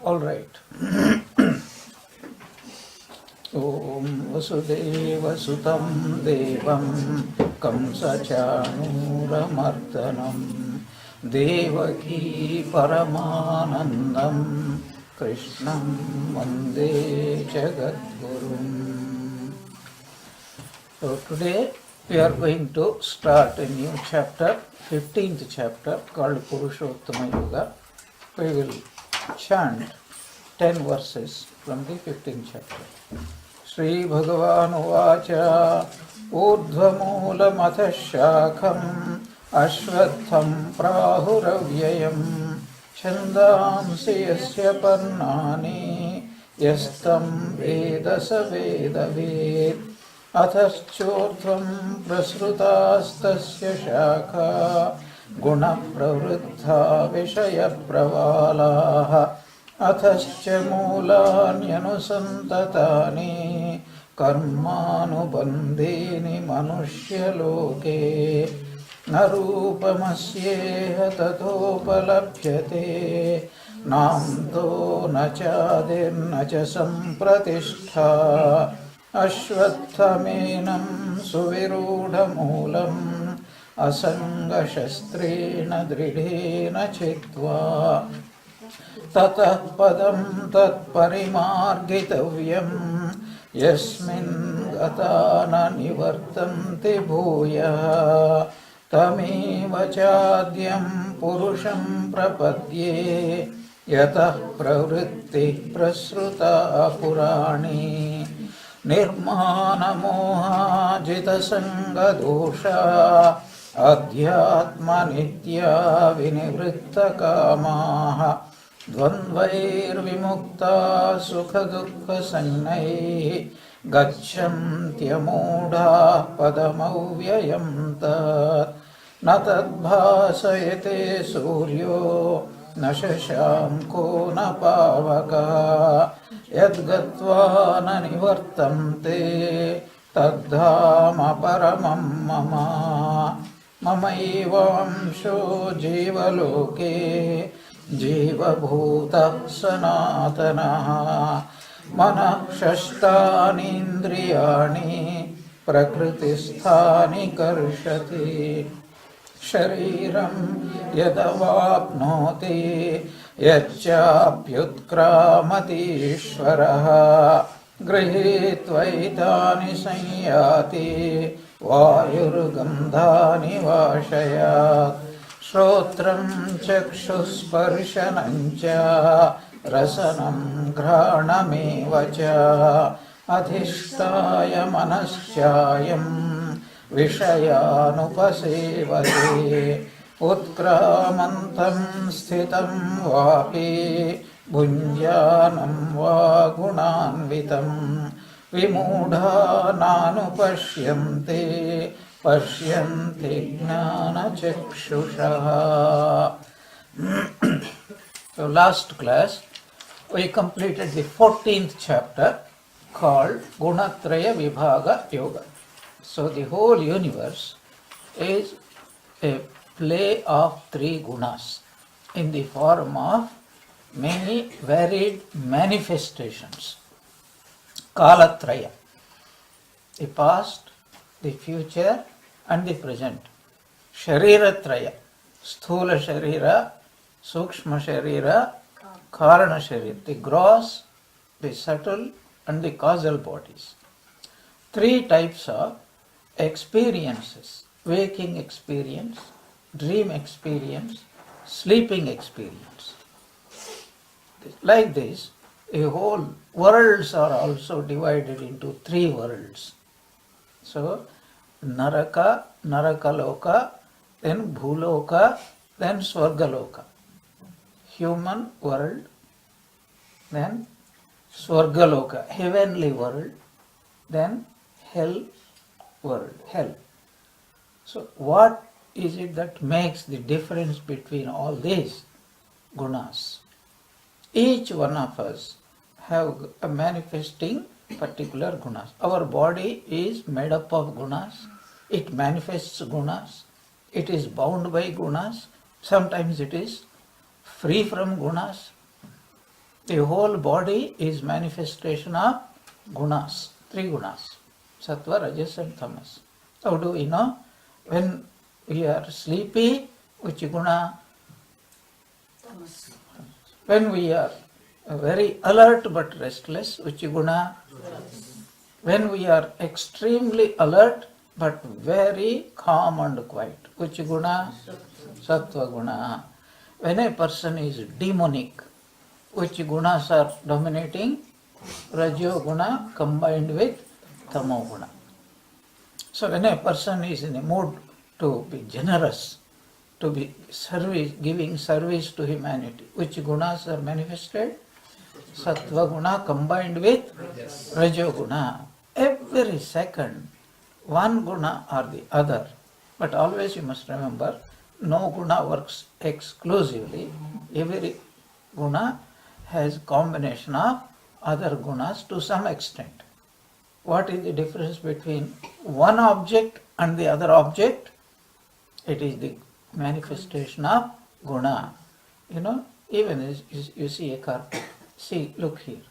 All right. Om Vasudevasutam Devam Kamsachanuramartanam Devaki Paramanandam Krishnam Vande Jagadgurum. So today we are going to start a new chapter, 15th chapter called Purushottama Yoga. We will chant 10 verses from the 15th chapter. Shri Bhagavan Uvacha Urdhvamulamatash Shakham Ashvatham Prahuravyayam Chandamsi Yasya Parnani Yastam Vedasa Vedaved अथश्चोर्ध्वं प्रसृतास्तस्य शाखा गुणप्रवृद्धा विषयप्रवालाः अथश्च मूलान्यनुसन्ततानि कर्मानुबन्धीनि मनुष्यलोके न रूपमस्येह ततोपलभ्यते नान्तो न चादिर्न च सम्प्रतिष्ठा अश्वत्थमेनं सुविरूढमूलम् असङ्गशस्त्रेण दृढेन चित्वा ततः पदं तत्परिमार्गितव्यं यस्मिन् गता न निवर्तन्ते भूयः तमेव चाद्यं पुरुषं प्रपद्ये यतः प्रवृत्तिः प्रसृता पुराणी निर्माणमोहाजितसङ्गदोषा अध्यात्मनित्या विनिवृत्तकामाः द्वन्द्वैर्विमुक्ता सुखदुःखसंज्ञैः गच्छन्त्यमूढाः पदमव्ययं तत् न तद्भासयते सूर्यो न शशाङ्को न पावकः यद्गत्वा न निवर्तन्ते तद्धाम परमं मम ममैवांशो जीवलोके जीवभूतः सनातनः मनः षष्ठानीन्द्रियाणि प्रकृतिस्थानि कर्षति शरीरं यदवाप्नोति यच्चाप्युत्क्रामतीश्वरः गृहीत्वैतानि संयाति वायुर्गन्धानि वाशयात् श्रोत्रं चक्षुस्पर्शनं च रसनं घ्राणमेव च अधिष्ठाय मनश्चायं विषयानुपसेवते उत्क्रामन्तं स्थितं वापि भुञ्जानं वा गुणान्वितं विमूढा नानुपश्यन्ते पश्यन्ति ज्ञानचक्षुषः. So last class we completed the 14th chapter called Gunatraya Vibhaga Yoga. So the whole universe is a play of three gunas in the form of many varied manifestations. Kalatraya, the past, the future and the present. Shariratraya, Sthula Sharira, Sukshma Sharira, Karana Sharira, the gross, the subtle and the causal bodies. Three types of experiences: waking experience, dream experience, sleeping experience. Like this, the whole worlds are also divided into three worlds. So, Naraka, Narakaloka, then Bhuloka, then Swargaloka. Human world, then Swargaloka, heavenly world, then hell world, hell. So what is it that makes the difference between all these gunas? Each one of us have a manifesting particular gunas. Our body is made up of gunas. It manifests gunas. It is bound by gunas. Sometimes it is free from gunas. The whole body is manifestation of gunas, three gunas, sattva, rajas and tamas. How do we know? When we are sleepy, which guna? Tamas. When we are very alert but restless, which guna? When we are extremely alert but very calm and quiet, which guna? Sattva guna. When a person is demonic, which gunas are dominating? Rajo guna combined with tamo guna. So when a person is in a mood to be generous, to be giving service to humanity, which gunas are manifested? Sattva guna combined with Rajo guna. Every second, one guna or the other. But always you must remember, no guna works exclusively. Every guna has combination of other gunas to some extent. What is the difference between one object and the other object? It is the manifestation of guna. Even as you see a carpet. See, look here.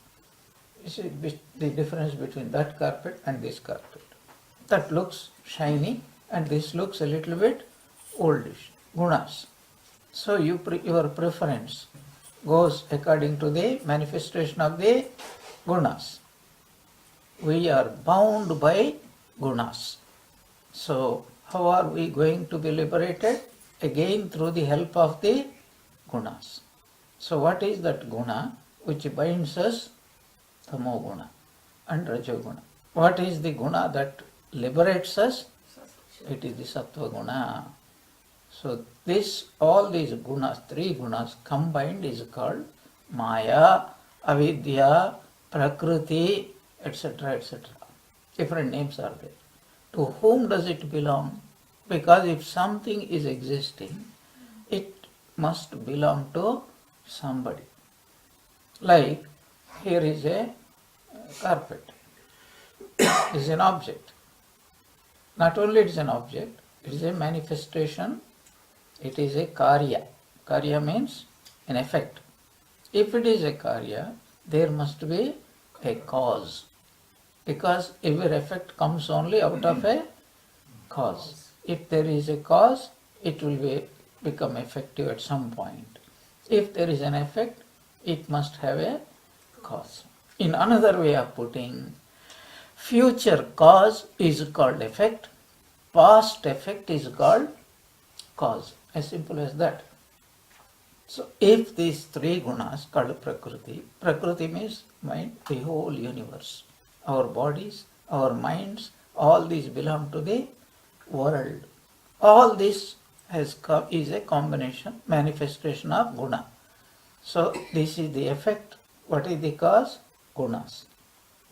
You see the difference between that carpet and this carpet. That looks shiny and this looks a little bit oldish. Gunas. So your preference goes according to the manifestation of the gunas. We are bound by gunas. So how are we going to be liberated? Again through the help of the gunas. So what is that guna which binds us? Tamo guna and Rajo guna. What is the guna that liberates us? It is the Sattva guna. So all these gunas, three gunas combined is called Maya, Avidya, Prakriti, etc., etc. Different names are there. To whom does it belong? Because if something is existing, it must belong to somebody. Like here is a carpet. It is an object. Not only it is an object, it is a manifestation. It is a karya. Karya means an effect. If it is a karya, there must be a cause. Because every effect comes only out of a cause. If there is a cause, it will become effective at some point. If there is an effect, it must have a cause. In another way of putting, future cause is called effect, past effect is called cause. As simple as that. So if these three gunas called Prakriti, Prakriti means mind, the whole universe, our bodies, our minds, all these belong to the world. All this is a combination, manifestation of guna. So this is the effect. What is the cause? Gunas.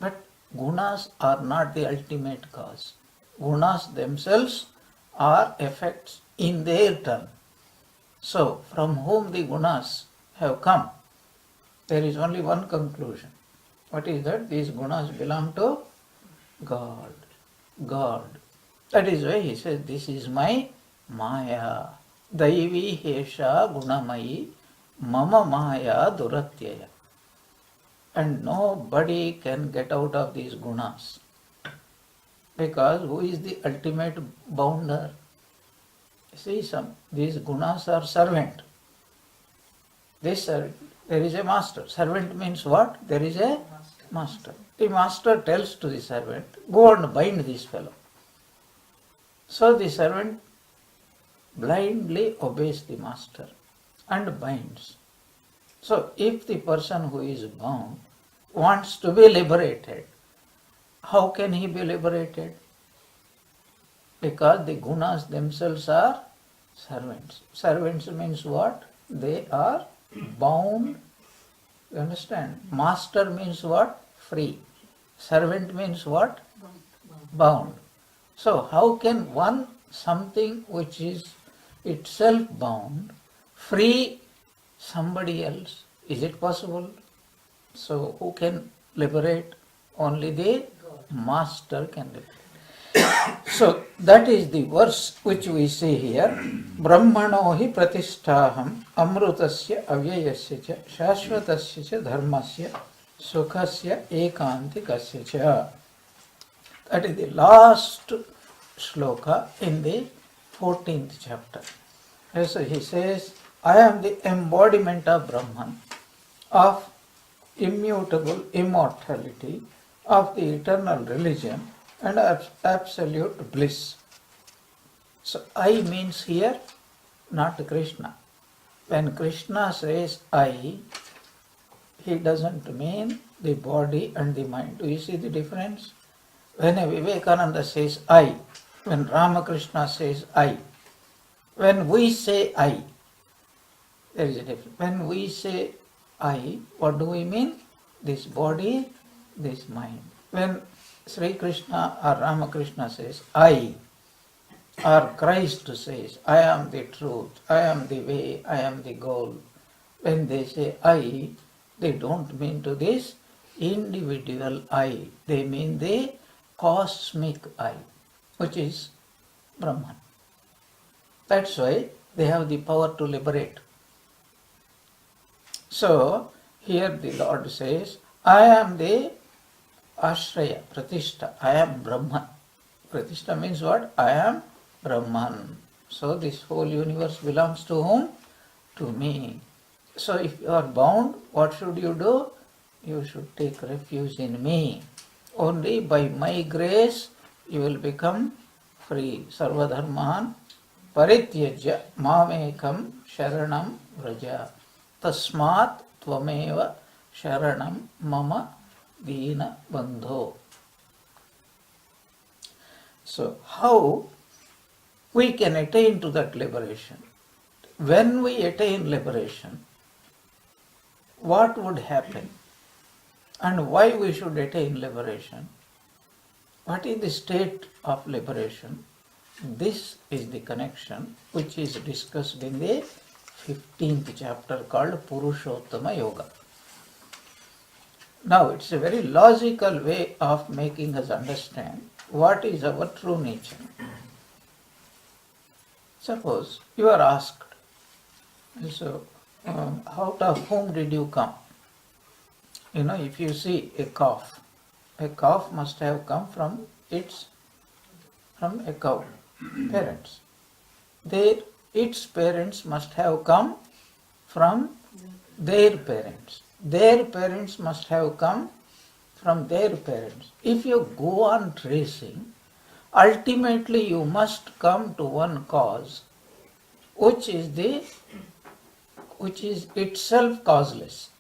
But gunas are not the ultimate cause. Gunas themselves are effects in their turn. So from whom the gunas have come? There is only one conclusion. What is that? These gunas belong to God. God. That is why he says, this is my Maya. Daivi hesha gunamayi mama Maya duratyaya. And nobody can get out of these gunas. Because who is the ultimate bounder? See, these gunas are servant. There is a master. Servant means what? There is a master. The master tells to the servant, go and bind this fellow. So the servant blindly obeys the master and binds. So if the person who is bound wants to be liberated, how can he be liberated? Because the gunas themselves are servants. Servants means what? They are bound. You understand? Master means what? Free. Servant means what? Bound. So how can something which is itself bound, free somebody else? Is it possible? So who can liberate? Only the master can liberate. So that is the verse which we see here. Brahmano hi pratisthaham amrutasya avyayasya cha shashvatasya cha dharmasya sukhasya ekantikasya cha. That is the last shloka in the 14th chapter. So he says, I am the embodiment of Brahman, of immutable immortality, of the eternal religion and absolute bliss. So I means here not Krishna. When Krishna says I, he doesn't mean the body and the mind. Do you see the difference? When a Vivekananda says I, when Ramakrishna says I, when we say I, there is a difference. When we say I, what do we mean? This body, this mind. When Sri Krishna or Ramakrishna says I, or Christ says I am the truth, I am the way, I am the goal, when they say I, they don't mean to this individual I, they mean the cosmic I, which is Brahman. That's why they have the power to liberate. So here the Lord says, I am the Ashraya, Pratishtha, I am Brahman. Pratishtha means what? I am Brahman. So this whole universe belongs to whom? To me. So if you are bound, what should you do? You should take refuge in me. Only by my grace you will become free. Sarvadharman parityajya mamekam sharanam vraja. Tasmat tvameva sharanam mama dina bandho. So how we can attain to that liberation? When we attain liberation, what would happen? And why we should attain liberation? What is the state of liberation? This is the connection which is discussed in the 15th chapter called Purushottama Yoga. Now it's a very logical way of making us understand what is our true nature. Suppose you are asked, so out of whom did you come? You know, if you see a calf must have come from a cow, parents. Its parents must have come from their parents. Their parents must have come from their parents. If you go on tracing, ultimately you must come to one cause, which is itself causeless.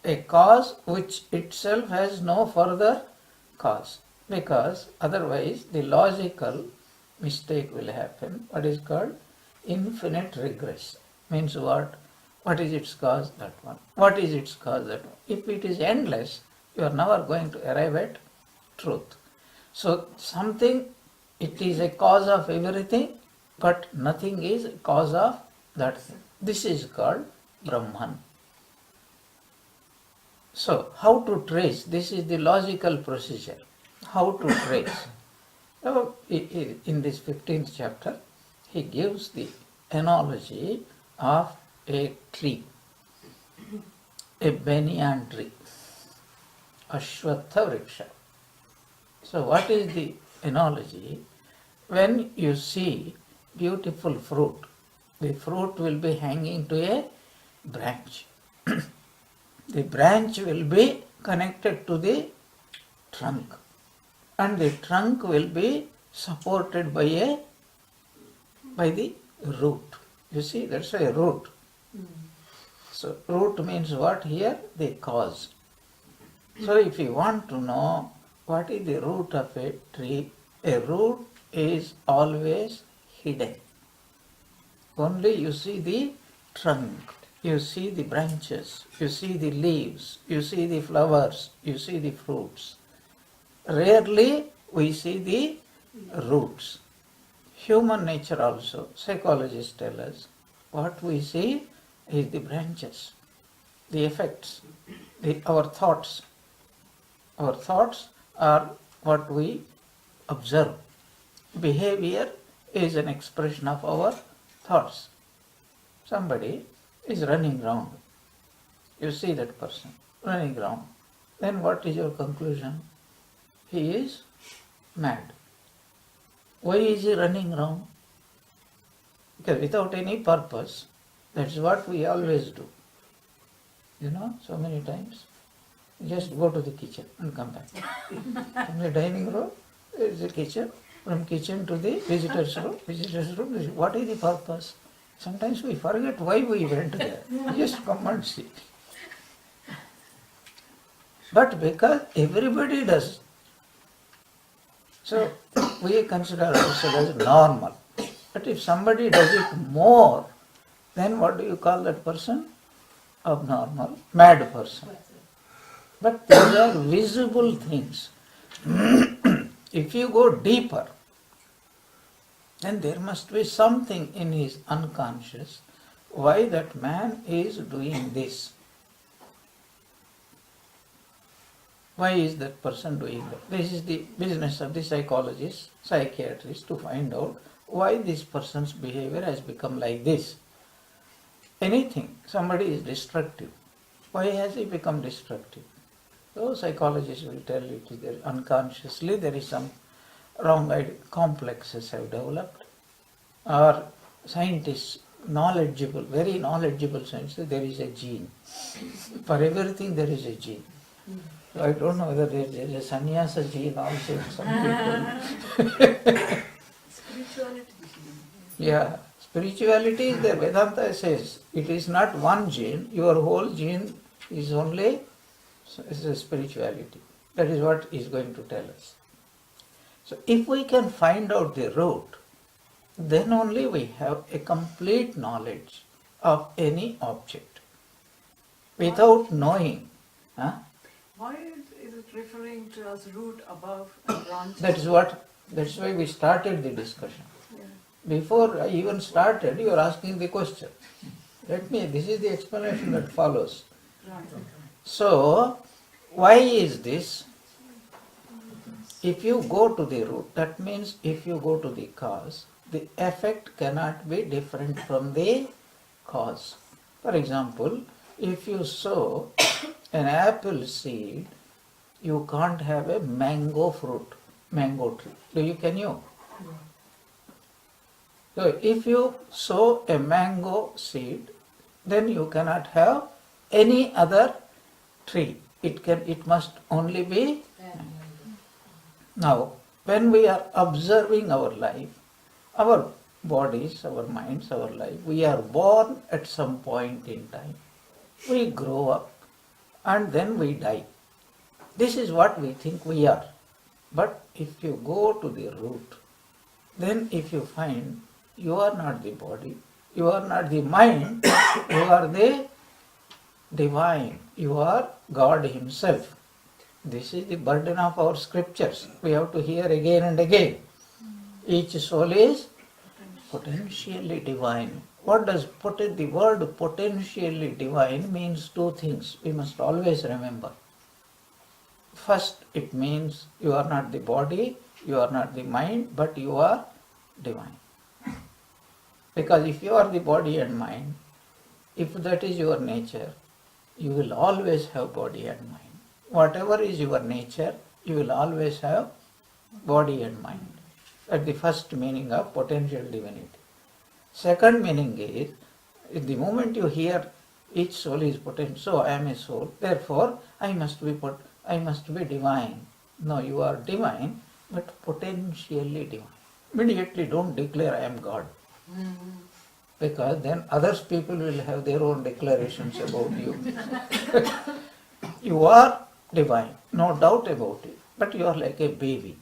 A cause which itself has no further cause, because otherwise the logical mistake will happen. What is called infinite regress. Means what? What is its cause? That one. What is its cause? That one. If it is endless, you are never going to arrive at truth. So something, it is a cause of everything, but nothing is a cause of that thing. This is called Brahman. So how to trace? This is the logical procedure. How to trace? Now, in this 15th chapter, he gives the analogy of a tree, a banyan tree, Ashwatha Vriksha. So what is the analogy? When you see beautiful fruit, the fruit will be hanging to a branch. The branch will be connected to the trunk, and the trunk will be supported by the root. You see, that's a root. So root means what here? The cause. So if you want to know what is the root of a tree, a root is always hidden. Only you see the trunk, you see the branches, you see the leaves, you see the flowers, you see the fruits. Rarely we see the roots. Human nature also, psychologists tell us, what we see is the branches, the effects, our thoughts. Our thoughts are what we observe. Behavior is an expression of our thoughts. Somebody is running round. You see that person running round. Then what is your conclusion? He is mad. Why is he running round? Because without any purpose, that's what we always do. So many times. Just go to the kitchen and come back. From the dining room, there is a kitchen. From kitchen to the visitors' room. What is the purpose? Sometimes we forget why we went there. Just come and see. But because everybody does, so we consider ourselves as normal. But if somebody does it more, then what do you call that person? Abnormal, mad person. But these are visible things. If you go deeper, then there must be something in his unconscious why that man is doing this. Why is that person doing that? This is the business of the psychologist, psychiatrist, to find out why this person's behavior has become like this. Anything, somebody is destructive. Why has he become destructive? So psychologists will tell you that unconsciously there is some wrong idea, complexes have developed, or scientists, knowledgeable, very knowledgeable scientists, there is a gene. For everything there is a gene. So I don't know whether there is a sannyasa gene also in some people. Spirituality. Yeah, spirituality is there. Vedanta says it is not one gene, your whole gene is only a spirituality. That is what he is going to tell us. So if we can find out the root, then only we have a complete knowledge of any object. Without knowing, Why is it referring to as root above and branch? that's why we started the discussion. Yeah. Before I even started, you are asking the question. This is the explanation that follows. Right. So, why is this? If you go to the root, that means if you go to the cause, the effect cannot be different from the cause. For example, if you sow an apple seed, you can't have a mango tree. Can you? So if you sow a mango seed, then you cannot have any other tree. It must only be. Now, when we are observing our life, our bodies, our minds, our life, we are born at some point in time. We grow up and then we die. This is what we think we are. But if you go to the root, then if you find you are not the body, you are not the mind, you are the divine, you are God Himself. This is the burden of our scriptures. We have to hear again and again. Each soul is potentially divine. What does the word potentially divine means? Two things we must always remember. First, it means you are not the body, you are not the mind, but you are divine. Because if you are the body and mind, if that is your nature, you will always have body and mind. Whatever is your nature, you will always have body and mind. That's the first meaning of potential divinity. Second meaning is, the moment you hear each soul is potential, so I am a soul, therefore I must be divine. No, you are divine, but potentially divine. Immediately don't declare I am God. Because then others people will have their own declarations about you. You are divine, no doubt about it, but you are like a baby.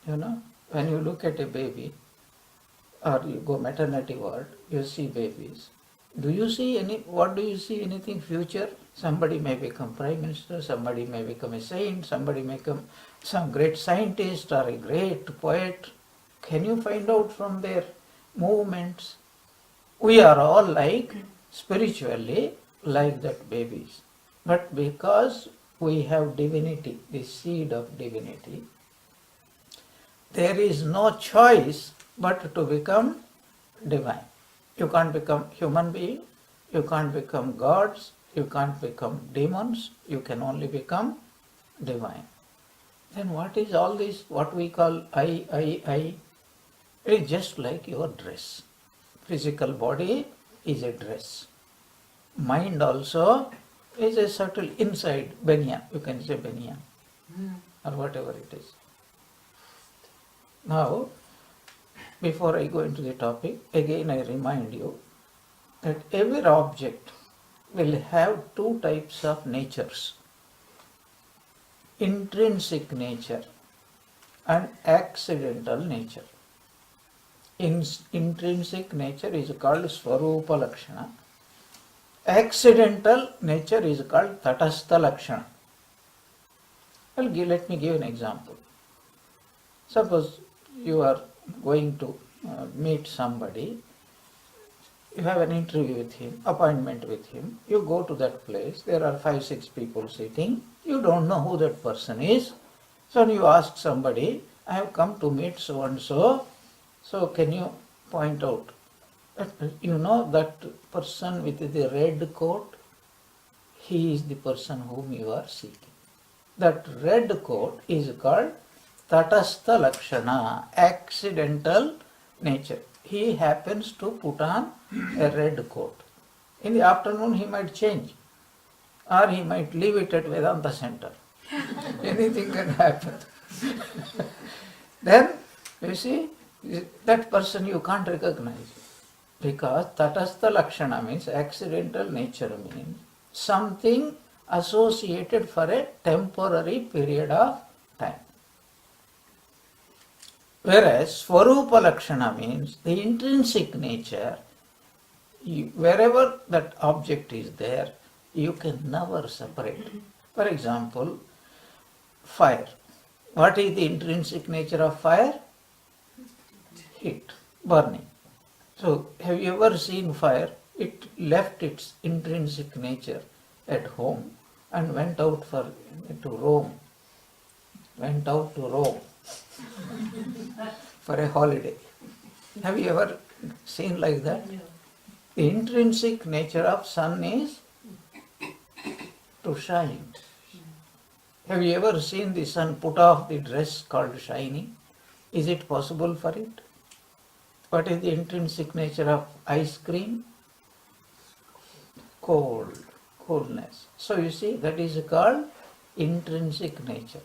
When you look at a baby, or you go maternity ward, you see babies. What do you see anything future? Somebody may become prime minister, somebody may become a saint, somebody may become some great scientist or a great poet. Can you find out from their movements? We are all spiritually like that babies. But because we have divinity, the seed of divinity, there is no choice but to become divine. You can't become human being, you can't become gods, you can't become demons, you can only become divine. Then what is all this, what we call I? It is just like your dress. Physical body is a dress. Mind also is a subtle inside banyan, you can say banyan, or whatever it is. Now, before I go into the topic, again I remind you that every object will have two types of natures: intrinsic nature and accidental nature. Intrinsic nature is called Swarupa Lakshana. Accidental nature is called Tatastha Lakshana. Let me give an example. Suppose you are going to meet somebody, you have an interview with him, appointment with him, you go to that place, there are 5-6 people sitting, you don't know who that person is, so you ask somebody, I have come to meet so and so, so can you point out, you know that person with the red coat, he is the person whom you are seeking. That red coat is called Tatastha Lakshana, accidental nature. He happens to put on a red coat. In the afternoon he might change, or he might leave it at Vedanta Center. Anything can happen. Then, you see, that person you can't recognize. Because Tatastha Lakshana means accidental nature, means something associated for a temporary period of time. Whereas Swarupa Lakshana means the intrinsic nature, wherever that object is there, you can never separate. For example, fire. What is the intrinsic nature of fire? Heat, burning. So, have you ever seen fire? It left its intrinsic nature at home and went out to roam. Went out to roam for a holiday. Have you ever seen like that? The intrinsic nature of sun is to shine. Have you ever seen the sun put off the dress called shining? Is it possible for it? What is the intrinsic nature of ice cream? Cold, coolness. So you see, that is called intrinsic nature.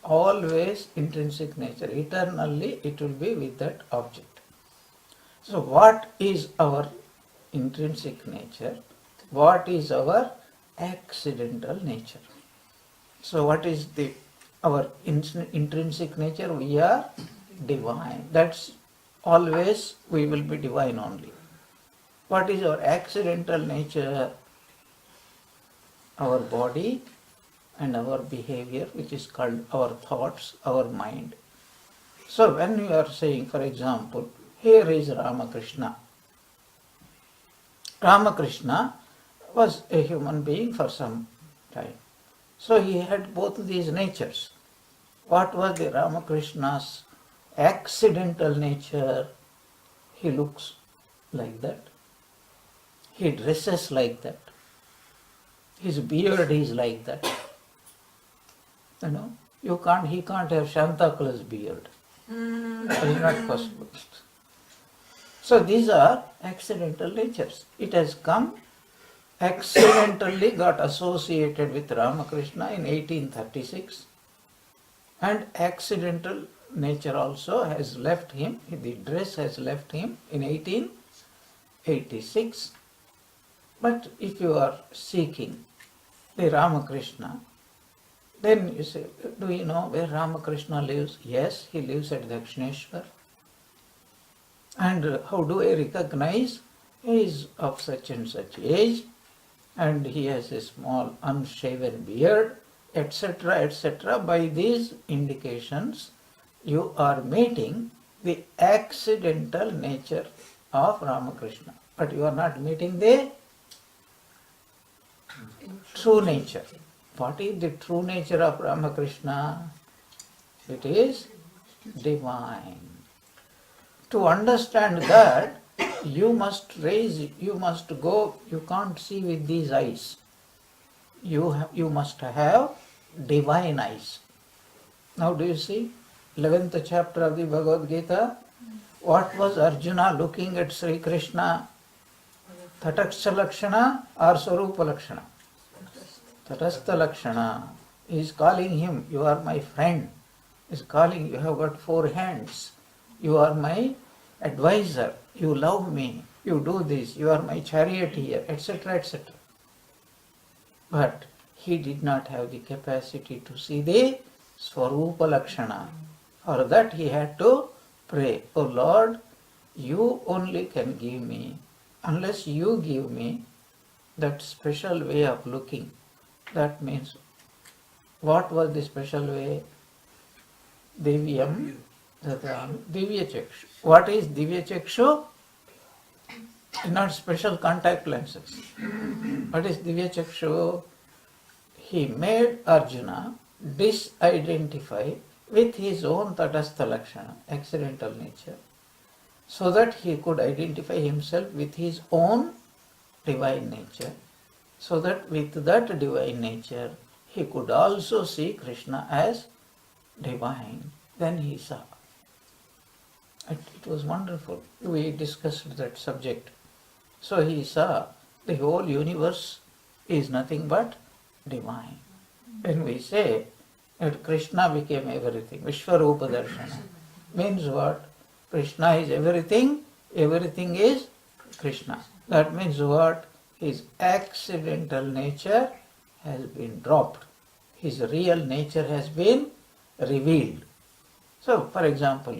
Always intrinsic nature. Eternally it will be with that object. So what is our intrinsic nature? What is our accidental nature? So what is our intrinsic nature? We are divine. That's always we will be divine only. What is our accidental nature? Our body and our behavior, which is called our thoughts, our mind. So when you are saying, for example, here is Ramakrishna. Ramakrishna was a human being for some time. So he had both these natures. What was the Ramakrishna's accidental nature? He looks like that. He dresses like that. His beard is like that. You know, he can't have Santa Claus beard. It is not possible. So these are accidental natures. It has come, accidentally got associated with Ramakrishna in 1836, and accidental nature also has left him, the dress has left him in 1886. But if you are seeking the Ramakrishna, then you say, do you know where Ramakrishna lives? Yes, he lives at Dakshineshwar. And how do I recognize? He is of such and such age, and he has a small unshaven beard, etc., etc. By these indications, you are meeting the accidental nature of Ramakrishna. But you are not meeting the true nature. What is the true nature of Ramakrishna? It is divine. To understand that, you must go, you can't see with these eyes. You must have divine eyes. Now do you see? 11th chapter of the Bhagavad Gita. What was Arjuna looking at Sri Krishna? Tatastha Lakshana or Swarupa Lakshana? Tatastha Lakshana. He is calling him, you are my friend. He is calling, you have got 4 hands. You are my advisor. You love me. You do this. You are my charioteer, etc., etc. But he did not have the capacity to see the Swarupa Lakshana. For that he had to pray, oh Lord, you only can give me. Unless you give me that special way of looking, that means, what was the special way? Divyam Dadam Divya Chakshu. What is Divya Chakshu? Not special contact lenses. What is Divya Chakshu? He made Arjuna disidentify with his own Tatastha Lakshana, accidental nature, so that he could identify himself with his own divine nature, so that with that divine nature he could also see Krishna as divine. Then he saw. It was wonderful. We discussed that subject. So he saw the whole universe is nothing but divine. When we say that Krishna became everything, Vishwarupa Darshana, means what? Krishna is everything, everything is Krishna. That means what? His accidental nature has been dropped. His real nature has been revealed. So, for example,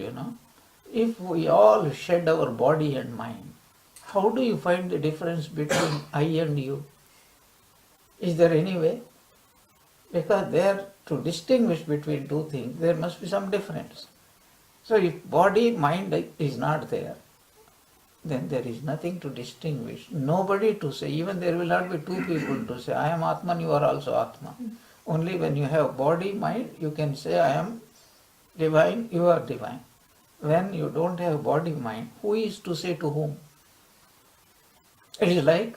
if we all shed our body and mind, how do you find the difference between I and you? Is there any way? Because there, to distinguish between two things, there must be some difference. So if body, mind is not there, then there is nothing to distinguish. Nobody to say, even there will not be two people to say, I am Atman, you are also Atman. Only when you have body, mind, you can say, I am divine, you are divine. When you don't have body, mind, who is to say to whom? It is like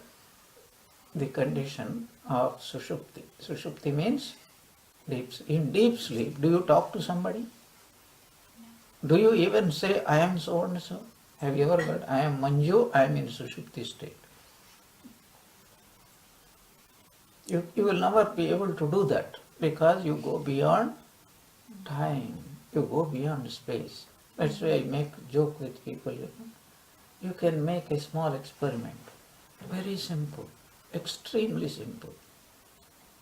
the condition of Sushupti. Sushupti means in deep sleep. Do you talk to somebody? Do you even say, I am so and so? Have you ever heard, I am Manju, I am in Sushupti state? You will never be able to do that because you go beyond time, you go beyond space. That's why I make joke with people. You can make a small experiment, very simple, extremely simple,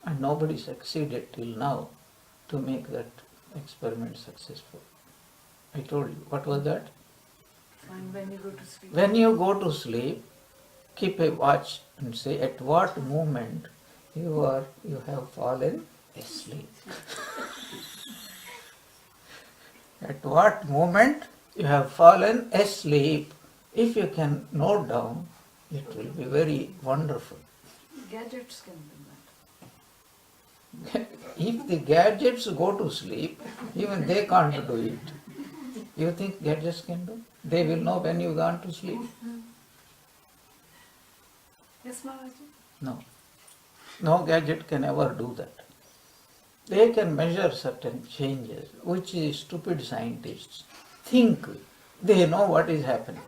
and nobody succeeded till now to make that experiment successful. I told you, what was that? And when you go to sleep. When you go to sleep, keep a watch and say at what moment you have fallen asleep. At what moment you have fallen asleep. If you can note down, it will be very wonderful. Gadgets can do that. If the gadgets go to sleep, even they can't do it. You think gadgets can do? They will know when you've gone to sleep? Yes, Maharaji? No. No gadget can ever do that. They can measure certain changes, which is stupid scientists think they know what is happening.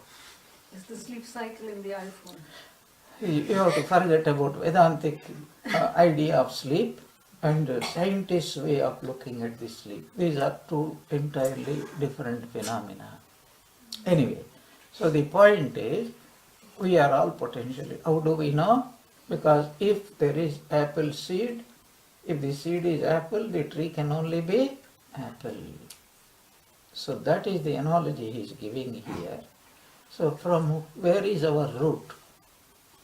It's the sleep cycle in the iPhone. You have to forget about Vedantic idea of sleep and scientists' way of looking at the sleep. These are two entirely different phenomena. Anyway, so the point is, we are all potentially. How do we know? Because if there is apple seed, if the seed is apple, the tree can only be apple. So that is the analogy he is giving here. So from where is our root?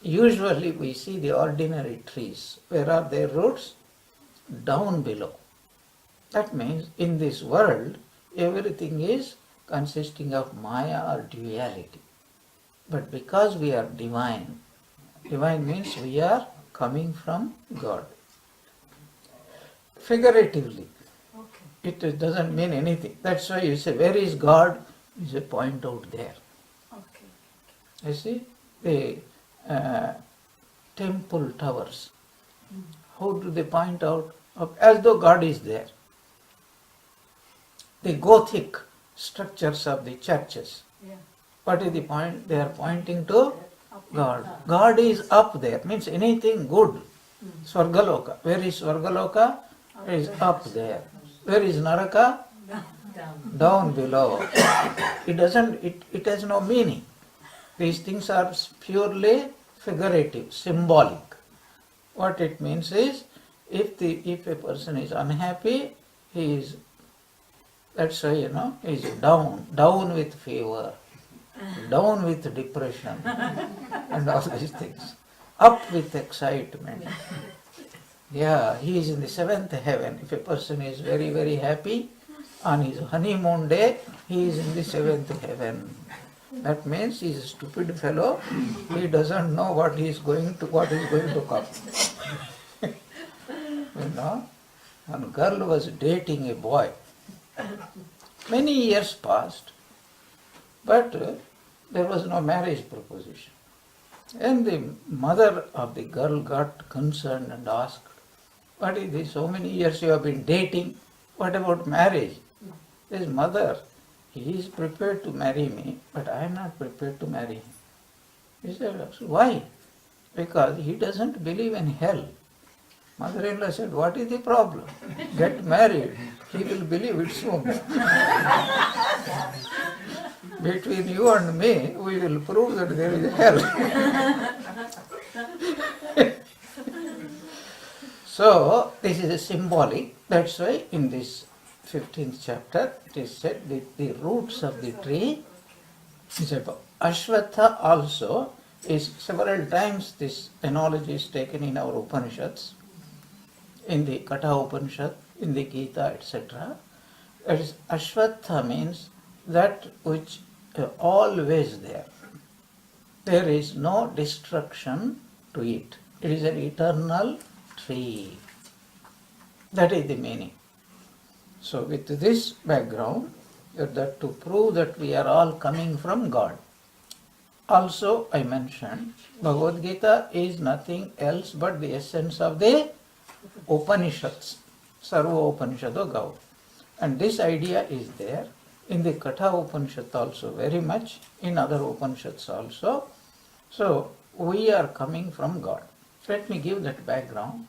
Usually we see the ordinary trees. Where are their roots? Down below. That means in this world, everything is consisting of Maya or duality. But because we are divine, divine means we are coming from God. Figuratively, Okay. it doesn't mean anything. That's why you say, where is God? You say, point out there. Okay. You see, the temple towers, how do they point out? As though God is there. The Gothic structures of the churches, Yeah. what is the point? They are pointing to Up. God. God is up there, means anything good. Swargaloka. Where is Swargaloka? It is up there. Where is Naraka? Down below. It has no meaning. These things are purely figurative, symbolic. What it means is, if a person is unhappy, he is, that's why, he is down with fever, down with depression, and all these things. Up with excitement. Yeah, he is in the seventh heaven. If a person is very, very happy, on his honeymoon day, he is in the seventh heaven. That means he is a stupid fellow. He doesn't know what is going to come. One girl was dating a boy. Many years passed, but there was no marriage proposition. And the mother of the girl got concerned and asked, what is this? So many years you have been dating. What about marriage? His mother, he is prepared to marry me, but I am not prepared to marry him. He said, why? Because he doesn't believe in hell. Mother-in-law said, what is the problem? Get married. He will believe it soon. Between you and me, we will prove that there is hell. So, this is a symbolic. That's why in this 15th chapter, it is said that the roots of the tree is about. Ashwatha also is several times this analogy is taken in our Upanishads, in the Katha Upanishad, in the Gita, etc. That is, Ashwatha means that which always there. There is no destruction to it. It is an eternal tree. That is the meaning. So with this background, that to prove that we are all coming from God. Also, I mentioned, Bhagavad Gita is nothing else but the essence of the Upanishads, Sarva Upanishado Gaur. And this idea is there in the Katha Upanishad also very much, in other Upanishads also. So, we are coming from God. Let me give that background.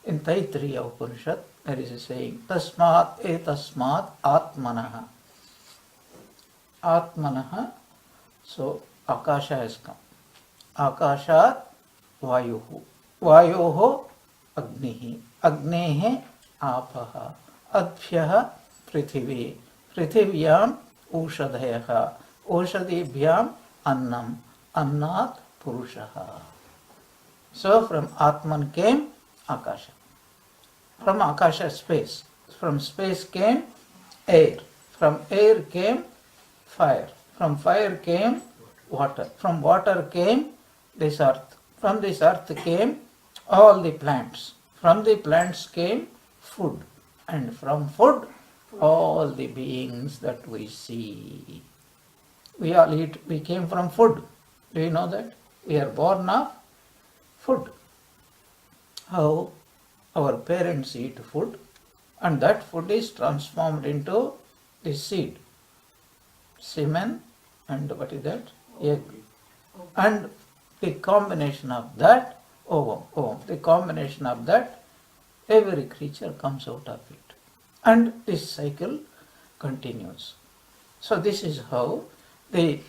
In Taittiriya Upanishad, there is a saying, Tasmat etasmat atmanaha. Atmanaha, so Akasha has come. Akashat Vayuhu. Vayoho Agnihi. Agnehe Apaha. Adbhyaha Prithivi. Prithivyam Ushadhayaha. Ushadibhyam Annam. Annat Purushaha. So from Atman came Akasha. From Akasha space. From space came air. From air came fire. From fire came water. From water came this earth. From this earth came all the plants. From the plants came food. And from food, all the beings that we see. We all eat, we came from food. Do you know that? We are born of food. How our parents eat food, and that food is transformed into the seed, semen, and what is that? Egg. And the combination of that, ovum, the combination of that, every creature comes out of it. And this cycle continues. So this is how the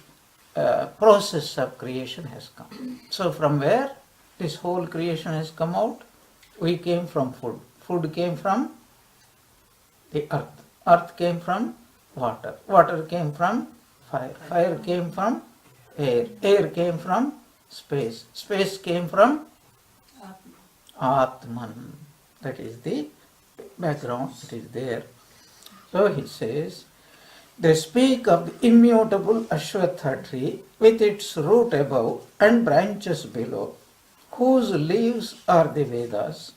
process of creation has come. So from where this whole creation has come out? We came from food. Food came from the earth. Earth came from water. Water came from fire. Fire came from air. Air came from space. Space came from Atman. That is the background. It is there. So he says, they speak of the immutable Ashwatha tree with its root above and branches below, whose leaves are the Vedas.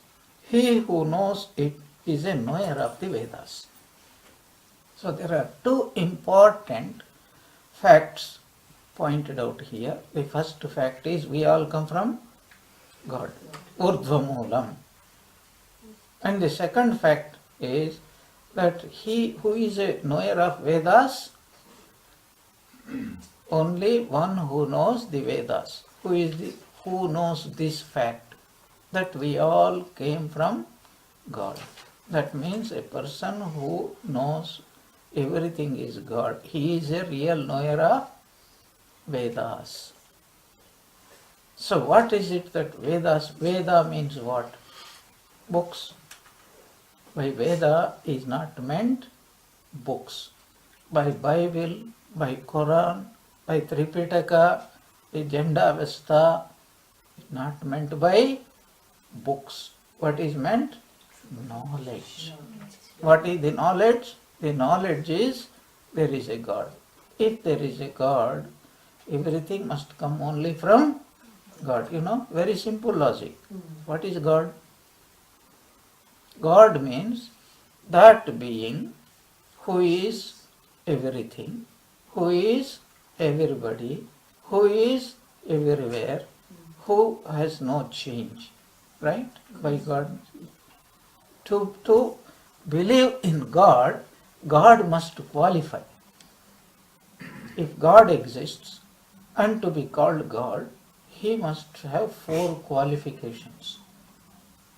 He who knows it is a knower of the Vedas. So there are two important facts pointed out here. The first fact is we all come from God, Urdhvamulam. And the second fact is that he who is a knower of Vedas, only one who knows the Vedas, who knows this fact, that we all came from God. That means a person who knows everything is God. He is a real knower of Vedas. So what is it that Vedas? Veda means what? Books. By Veda is not meant books. By Bible, by Quran, by Tripitaka, by Jandavesta, not meant by books. What is meant? Knowledge. What is the knowledge? The knowledge is there is a God. If there is a God, everything must come only from God. Very simple logic. What is God? God means that being who is everything, who is everybody, who is everywhere, who has no change. Right? By God. To believe in God, God must qualify. If God exists and to be called God, he must have 4 qualifications.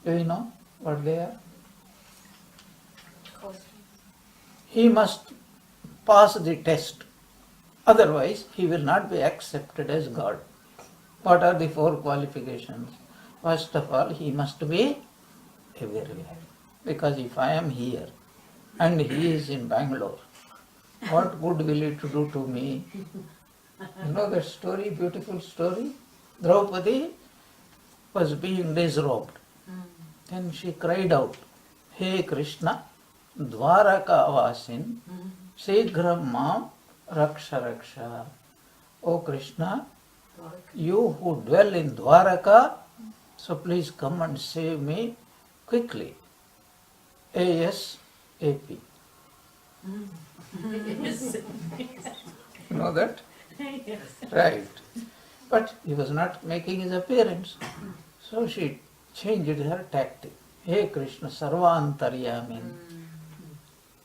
Do you know what they are? He must pass the test. Otherwise, he will not be accepted as God. What are the 4 qualifications? First of all, he must be everywhere. Because if I am here and he is in Bangalore, what good will it do to me? You know that story, beautiful story? Draupadi was being disrobed. Then she cried out, Hey Krishna, Dwaraka Vasin, Sigram Mam Raksha Raksha. O Krishna, you who dwell in Dwaraka, so please come and save me quickly. ASAP. You know that? Yes. Right. But he was not making his appearance. So she changed her tactic. Hey Krishna, Sarvantaryamin.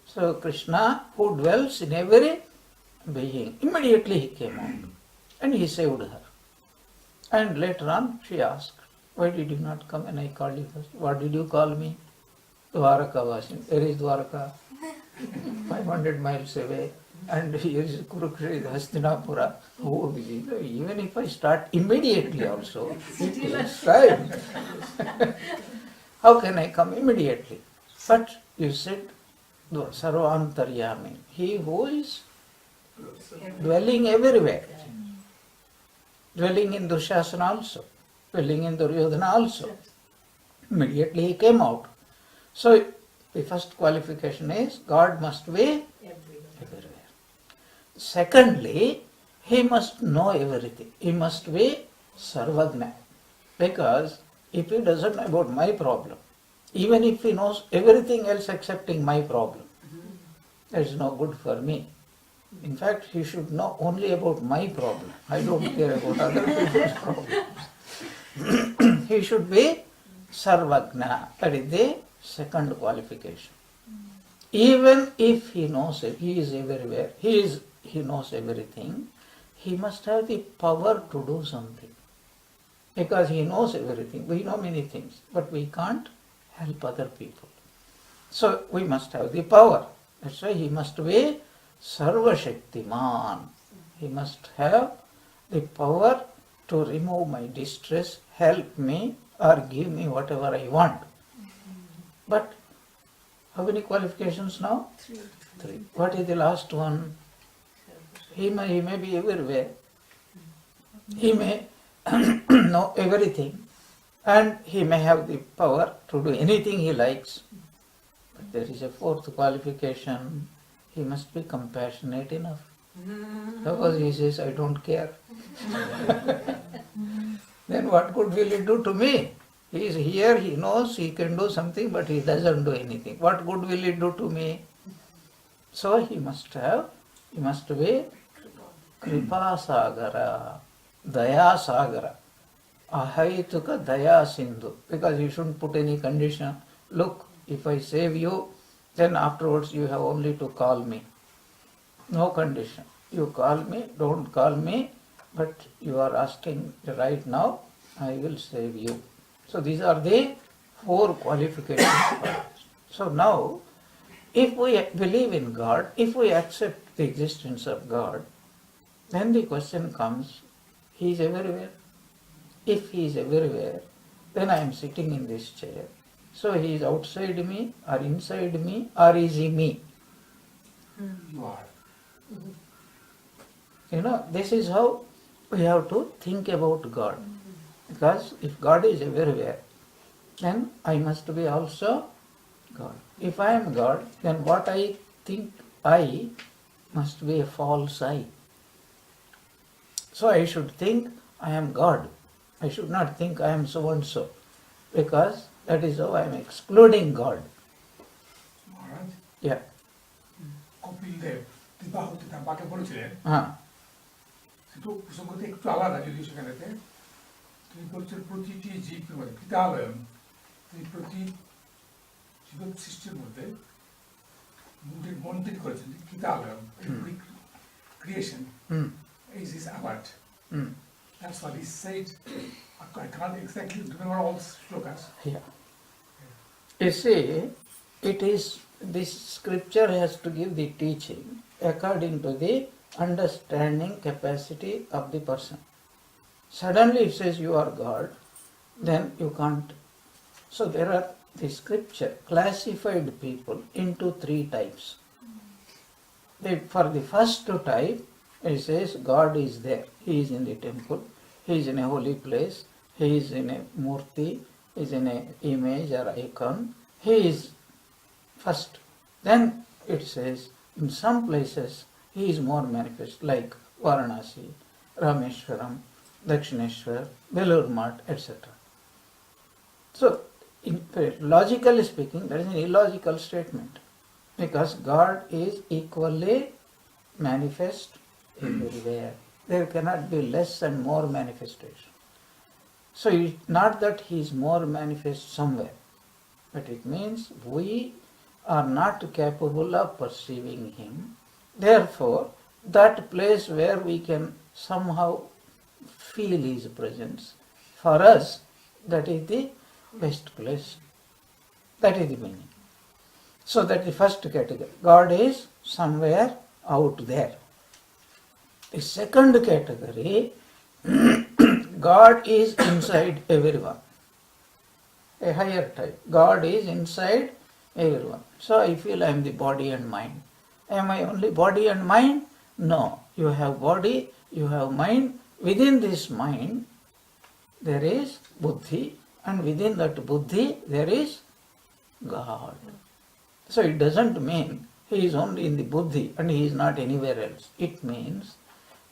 So Krishna, who dwells in every being, immediately he came out and he saved her. And later on she asked, why did you not come when I called you first? What did you call me? Dwaraka Vasin. Where is Dwaraka? 500 miles away. And here is Kurukshetra, Hastinapura. Oh, even if I start immediately also, it takes time. How can I come immediately? But you said, Sarvantaryami, he who is dwelling everywhere. Dwelling in Dushasana also, dwelling in Duryodhana also. Immediately he came out. So the first qualification is God must be everywhere. Secondly, he must know everything. He must be Sarvagna. Because if he doesn't know about my problem, even if he knows everything else excepting my problem, that is no good for me. In fact, he should know only about my problem. I don't care about other people's problems. He should be Sarvagna. That is the second qualification. Even if he knows it, he is everywhere, he knows everything, he must have the power to do something. Because he knows everything. We know many things, but we can't help other people. So we must have the power. That's why he must be Sarva Shaktiman. He must have the power to remove my distress, help me, or give me whatever I want. But how many qualifications now? 3. What is the last one? He may be everywhere. He may know everything. And he may have the power to do anything he likes. But there is a 4th qualification. He must be compassionate enough. Suppose he says, I don't care. Then what good will it do to me? He is here, he knows he can do something, but he doesn't do anything. What good will it do to me? So he must be Kripa Sagara, Daya Sagara, Ahaituka Daya Sindhu. Because you shouldn't put any condition. Look, if I save you, then afterwards you have only to call me. No condition. You call me, don't call me, but you are asking right now, I will save you. So these are the 4 qualifications for us. So now, if we believe in God, if we accept the existence of God, then the question comes, He is everywhere. If He is everywhere, then I am sitting in this chair. So He is outside me, or inside me, or is He me? You are. This is how we have to think about God. Because if God is everywhere, then I must be also God. If I am God, then what I think I must be a false I. So I should think I am God. I should not think I am so and so, because that is how I am excluding God. Maharaj Yeah. Kapil Dev দিবাহুতি তার পাঠে বলেছিলেন হ্যাঁ সেটু প্রসঙ্গতে একটু আলাদা যদিও সেখানেতে তিনি বলছেন প্রতিটি জীব মানে কৃতালয়ম তিনি প্রতি জীব সৃষ্টির মধ্যে মন্দির করেছেন কৃতালয়ম creation hmm is his abad. Hmm That's what he said. I can't exactly remember all the shlokas. Yeah. You see, this scripture has to give the teaching according to the understanding capacity of the person. Suddenly it says you are God, then you can't. So there are, the scripture classified people into 3 types. For the first type, it says God is there. He is in the temple. He is in a holy place. He is in a murti. He is in a image or icon. He is first. Then it says in some places he is more manifest, like Varanasi, Rameshwaram, Dakshineshwar, Belur Math, etc. So, logically speaking, that is an illogical statement, because God is equally manifest everywhere. There cannot be less and more manifestation. So it's not that he is more manifest somewhere, but it means we are not capable of perceiving him. Therefore, that place where we can somehow feel his presence, for us, that is the best place. That is the meaning. So that is the first category. God is somewhere out there. The second category, God is inside everyone. A higher type. God is inside everyone. So I feel I am the body and mind. Am I only body and mind? No. You have body, you have mind. Within this mind, there is buddhi, and within that buddhi, there is God. So it doesn't mean he is only in the buddhi and he is not anywhere else. It means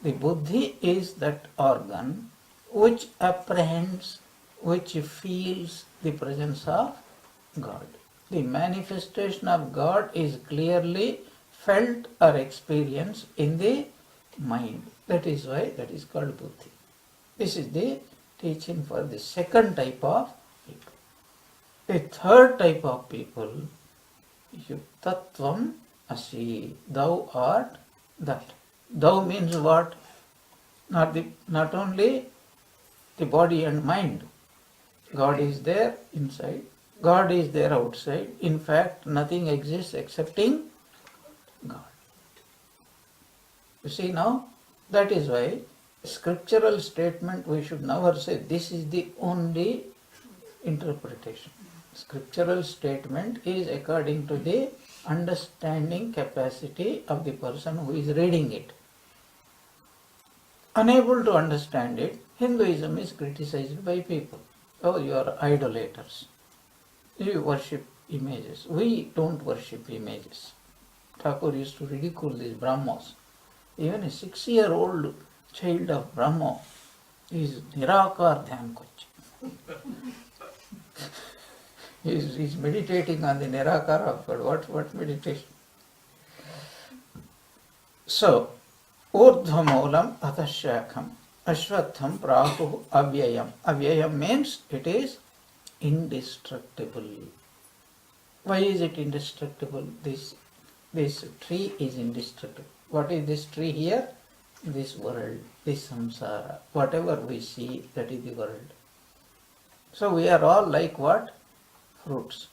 the buddhi is that organ which apprehends, which feels the presence of God. The manifestation of God is clearly felt or experienced in the mind. That is why that is called buddhi. This is the teaching for the second type of people. The third type of people, Yuktatvam Asi, thou art that. Thou means what? Not only the body and mind. God is there inside. God is there outside. In fact, nothing exists excepting God. You see now? That is why scriptural statement we should never say this is the only interpretation. Scriptural statement is according to the understanding capacity of the person who is reading it. Unable to understand it, Hinduism is criticized by people. Oh, you are idolaters. You worship images. We don't worship images. Thakur used to ridicule these Brahmos. Even a 6-year-old child of Brahmo is Nirakar Dhyan Koch. He is meditating on the Nirakara of God. What meditation? So, urdhvamulam atashakham ashwatham prahu avyayam. Avyayam means it is indestructible. Why is it indestructible? This tree is indestructible. What is this tree here? This world, this samsara. Whatever we see, that is the world. So we are all like what? Fruits.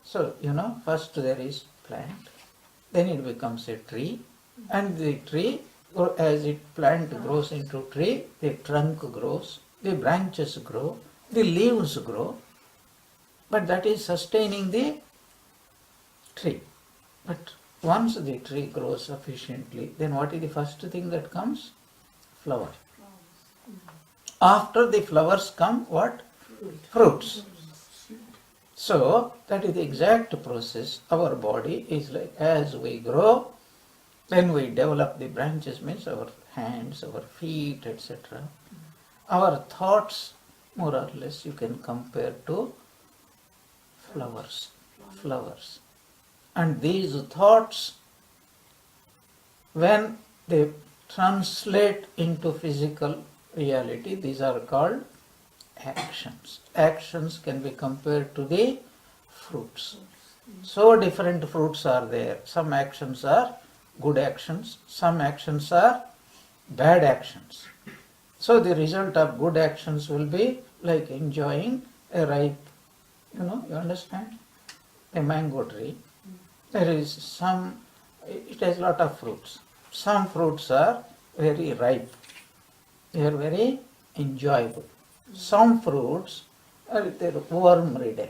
So, first there is plant, then it becomes a tree, and the tree, as plant grows into tree, the trunk grows, the branches grow, the leaves grow, but that is sustaining the tree. But once the tree grows sufficiently, then what is the first thing that comes? Flower. After the flowers come what? Fruits. So that is the exact process. Our body is like, as we grow, then we develop the branches, means our hands, our feet, etc. Our thoughts, more or less, you can compare to flowers. And these thoughts, when they translate into physical reality, these are called actions. Actions can be compared to the fruits. So different fruits are there. Some actions are good actions, some actions are bad actions. So the result of good actions will be like enjoying a ripe, you understand? A mango tree. There is it has a lot of fruits. Some fruits are very ripe. They are very enjoyable. Some fruits they're worm ridden.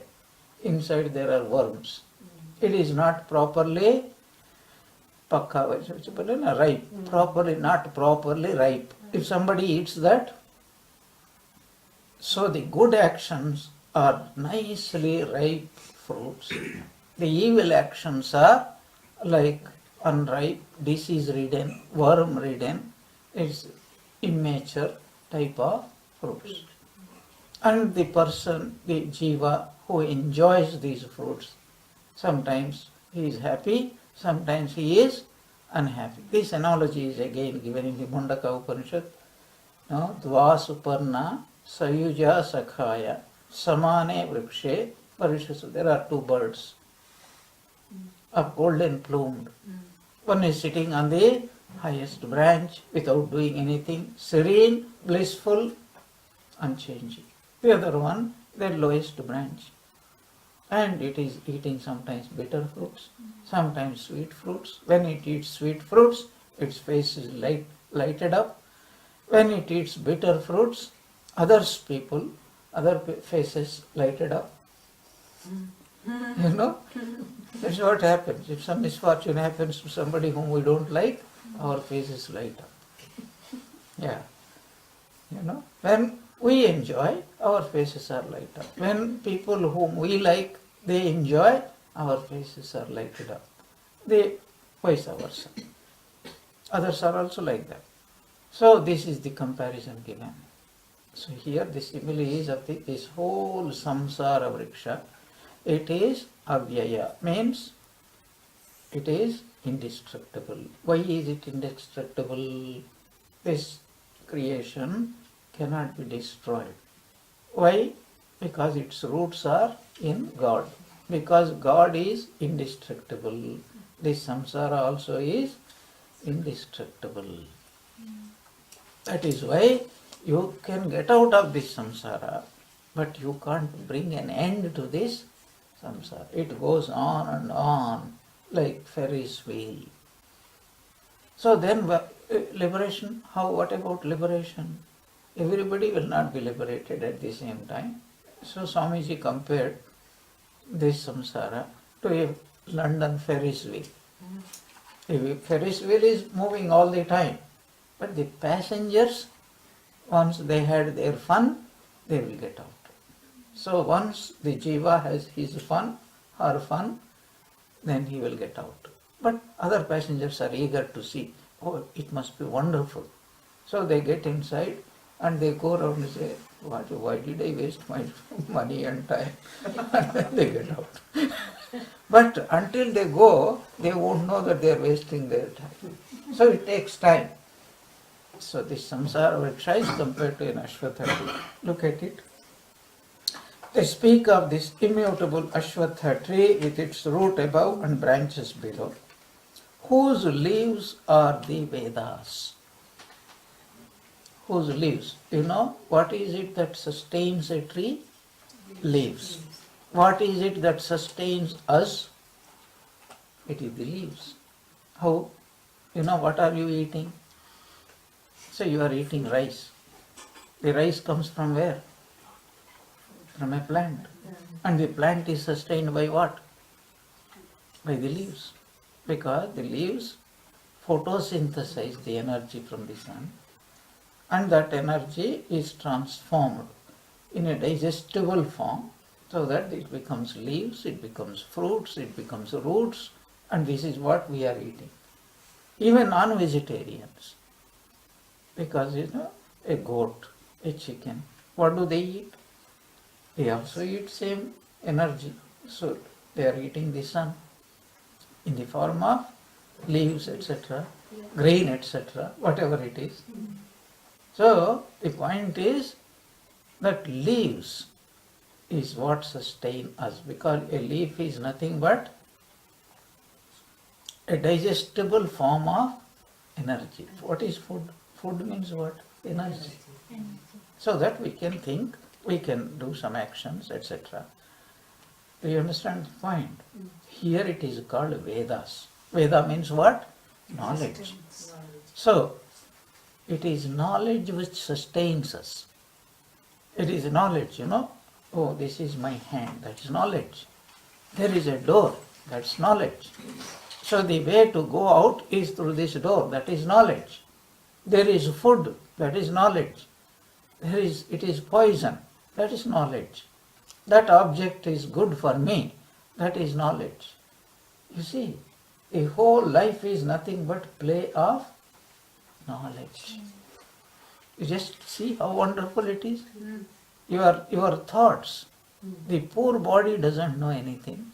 Inside there are worms. It is not properly ripe. Not properly ripe. If somebody eats that, so the good actions are nicely ripe fruits. The evil actions are like unripe, disease-ridden, worm-ridden. It's immature type of fruits. And the person, the jiva, who enjoys these fruits, sometimes he is happy, sometimes he is unhappy. This analogy is again given in the Mundaka Upanishad. Dvasuparna sayuja sakhaya samane vrikshe parishasu. There are two birds of golden plumed. One is sitting on the highest branch without doing anything, serene, blissful, unchanging. The other one, the lowest branch. And it is eating sometimes bitter fruits, sometimes sweet fruits. When it eats sweet fruits, its face is lighted up. When it eats bitter fruits, other faces lighted up. That's what happens. If some misfortune happens to somebody whom we don't like, our faces light up. Yeah. When we enjoy, our faces are light up. When people whom we like, they enjoy, our faces are lighted up. They vice versa. Others are also like that. So this is the comparison given. So here the simile is of this whole samsara vriksha. It is avyaya, means it is indestructible. Why is it indestructible? This creation cannot be destroyed. Why? Because its roots are in God. Because God is indestructible. This samsara also is indestructible. That is why you can get out of this samsara, but you can't bring an end to this samsara. It goes on and on like Ferris wheel. So then liberation, what about liberation? Everybody will not be liberated at the same time. So Swamiji compared this samsara to a London Ferris wheel. A Ferris wheel is moving all the time, but the passengers, once they had their fun, they will get out. So once the jiva has his fun, her fun, then he will get out. But other passengers are eager to see, oh, it must be wonderful. So they get inside and they go around and say, why did I waste my money and time? And then they get out. But until they go, they won't know that they are wasting their time. So it takes time. So this samsara vriksha is compared to an ashwatha tree. Look at it. They speak of this immutable ashwatha tree with its root above and branches below, whose leaves are the Vedas. Whose leaves? You know, what is it that sustains a tree? Leaves. What is it that sustains us? It is the leaves. How? You know, what are you eating? So you are eating rice. The rice comes from where? From a plant. And the plant is sustained by what? By the leaves. Because the leaves photosynthesize the energy from the sun, and that energy is transformed in a digestible form so that it becomes leaves, it becomes fruits, it becomes roots, and this is what we are eating. Even non-vegetarians, because a goat, a chicken, what do they eat? They also eat same energy. So they are eating the sun in the form of leaves, etc., grain, etc., whatever it is. So the point is that leaves is what sustain us, because a leaf is nothing but a digestible form of energy. What is food? Food means what? Energy. So that we can think, we can do some actions, etc. Do you understand the point? Here it is called Vedas. Veda means what? Knowledge. So, it is knowledge which sustains us. It is knowledge, Oh, this is my hand, that is knowledge. There is a door, that's knowledge. So the way to go out is through this door, that is knowledge. There is food, that is knowledge. It is poison, that is knowledge. That object is good for me, that is knowledge. You see, the whole life is nothing but play of knowledge. You just see how wonderful it is. Your thoughts. The poor body doesn't know anything.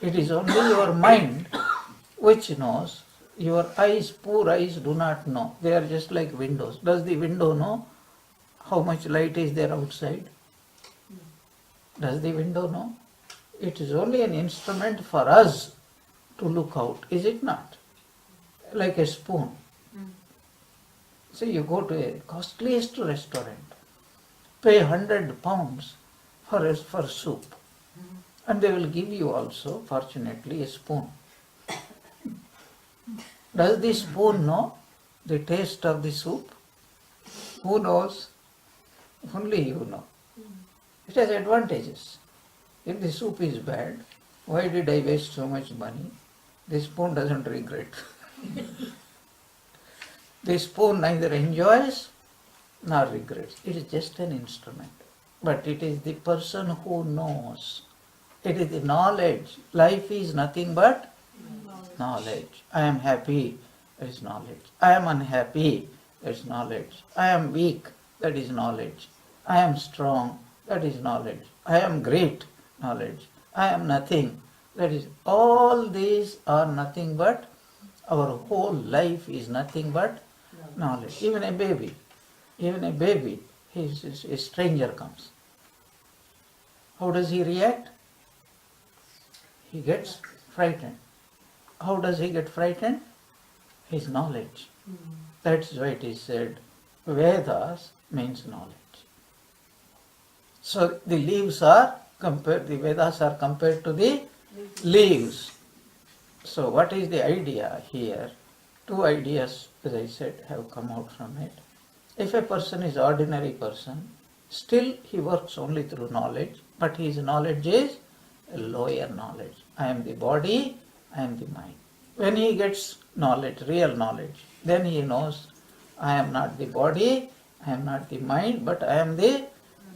It is only your mind which knows. Your eyes, poor eyes, do not know. They are just like windows. Does the window know how much light is there outside? Does the window know? It is only an instrument for us to look out, is it not? Like a spoon. So you go to a costliest restaurant, pay £100 for soup, and they will give you also, fortunately, a spoon. Does the spoon know the taste of the soup? Who knows? Only you know. It has advantages. If the soup is bad, why did I waste so much money? The spoon doesn't regret. The spoon neither enjoys nor regrets. It is just an instrument. But it is the person who knows. It is the knowledge. Life is nothing but knowledge. I am happy, that is knowledge. I am unhappy, that is knowledge. I am weak, that is knowledge. I am strong, that is knowledge. I am great, knowledge. I am nothing, that is, all these are nothing but, our whole life is nothing but knowledge. Even a baby, a stranger comes. How does he react? He gets frightened. How does he get frightened? His knowledge. That's why it is said, Vedas means knowledge. So the leaves are compared, the Vedas are compared to the leaves. So what is the idea here? Two ideas, as I said, have come out from it. If a person is ordinary person, still he works only through knowledge, but his knowledge is a lower knowledge. I am the body, I am the mind. When he gets knowledge, real knowledge, then he knows I am not the body, I am not the mind, but I am the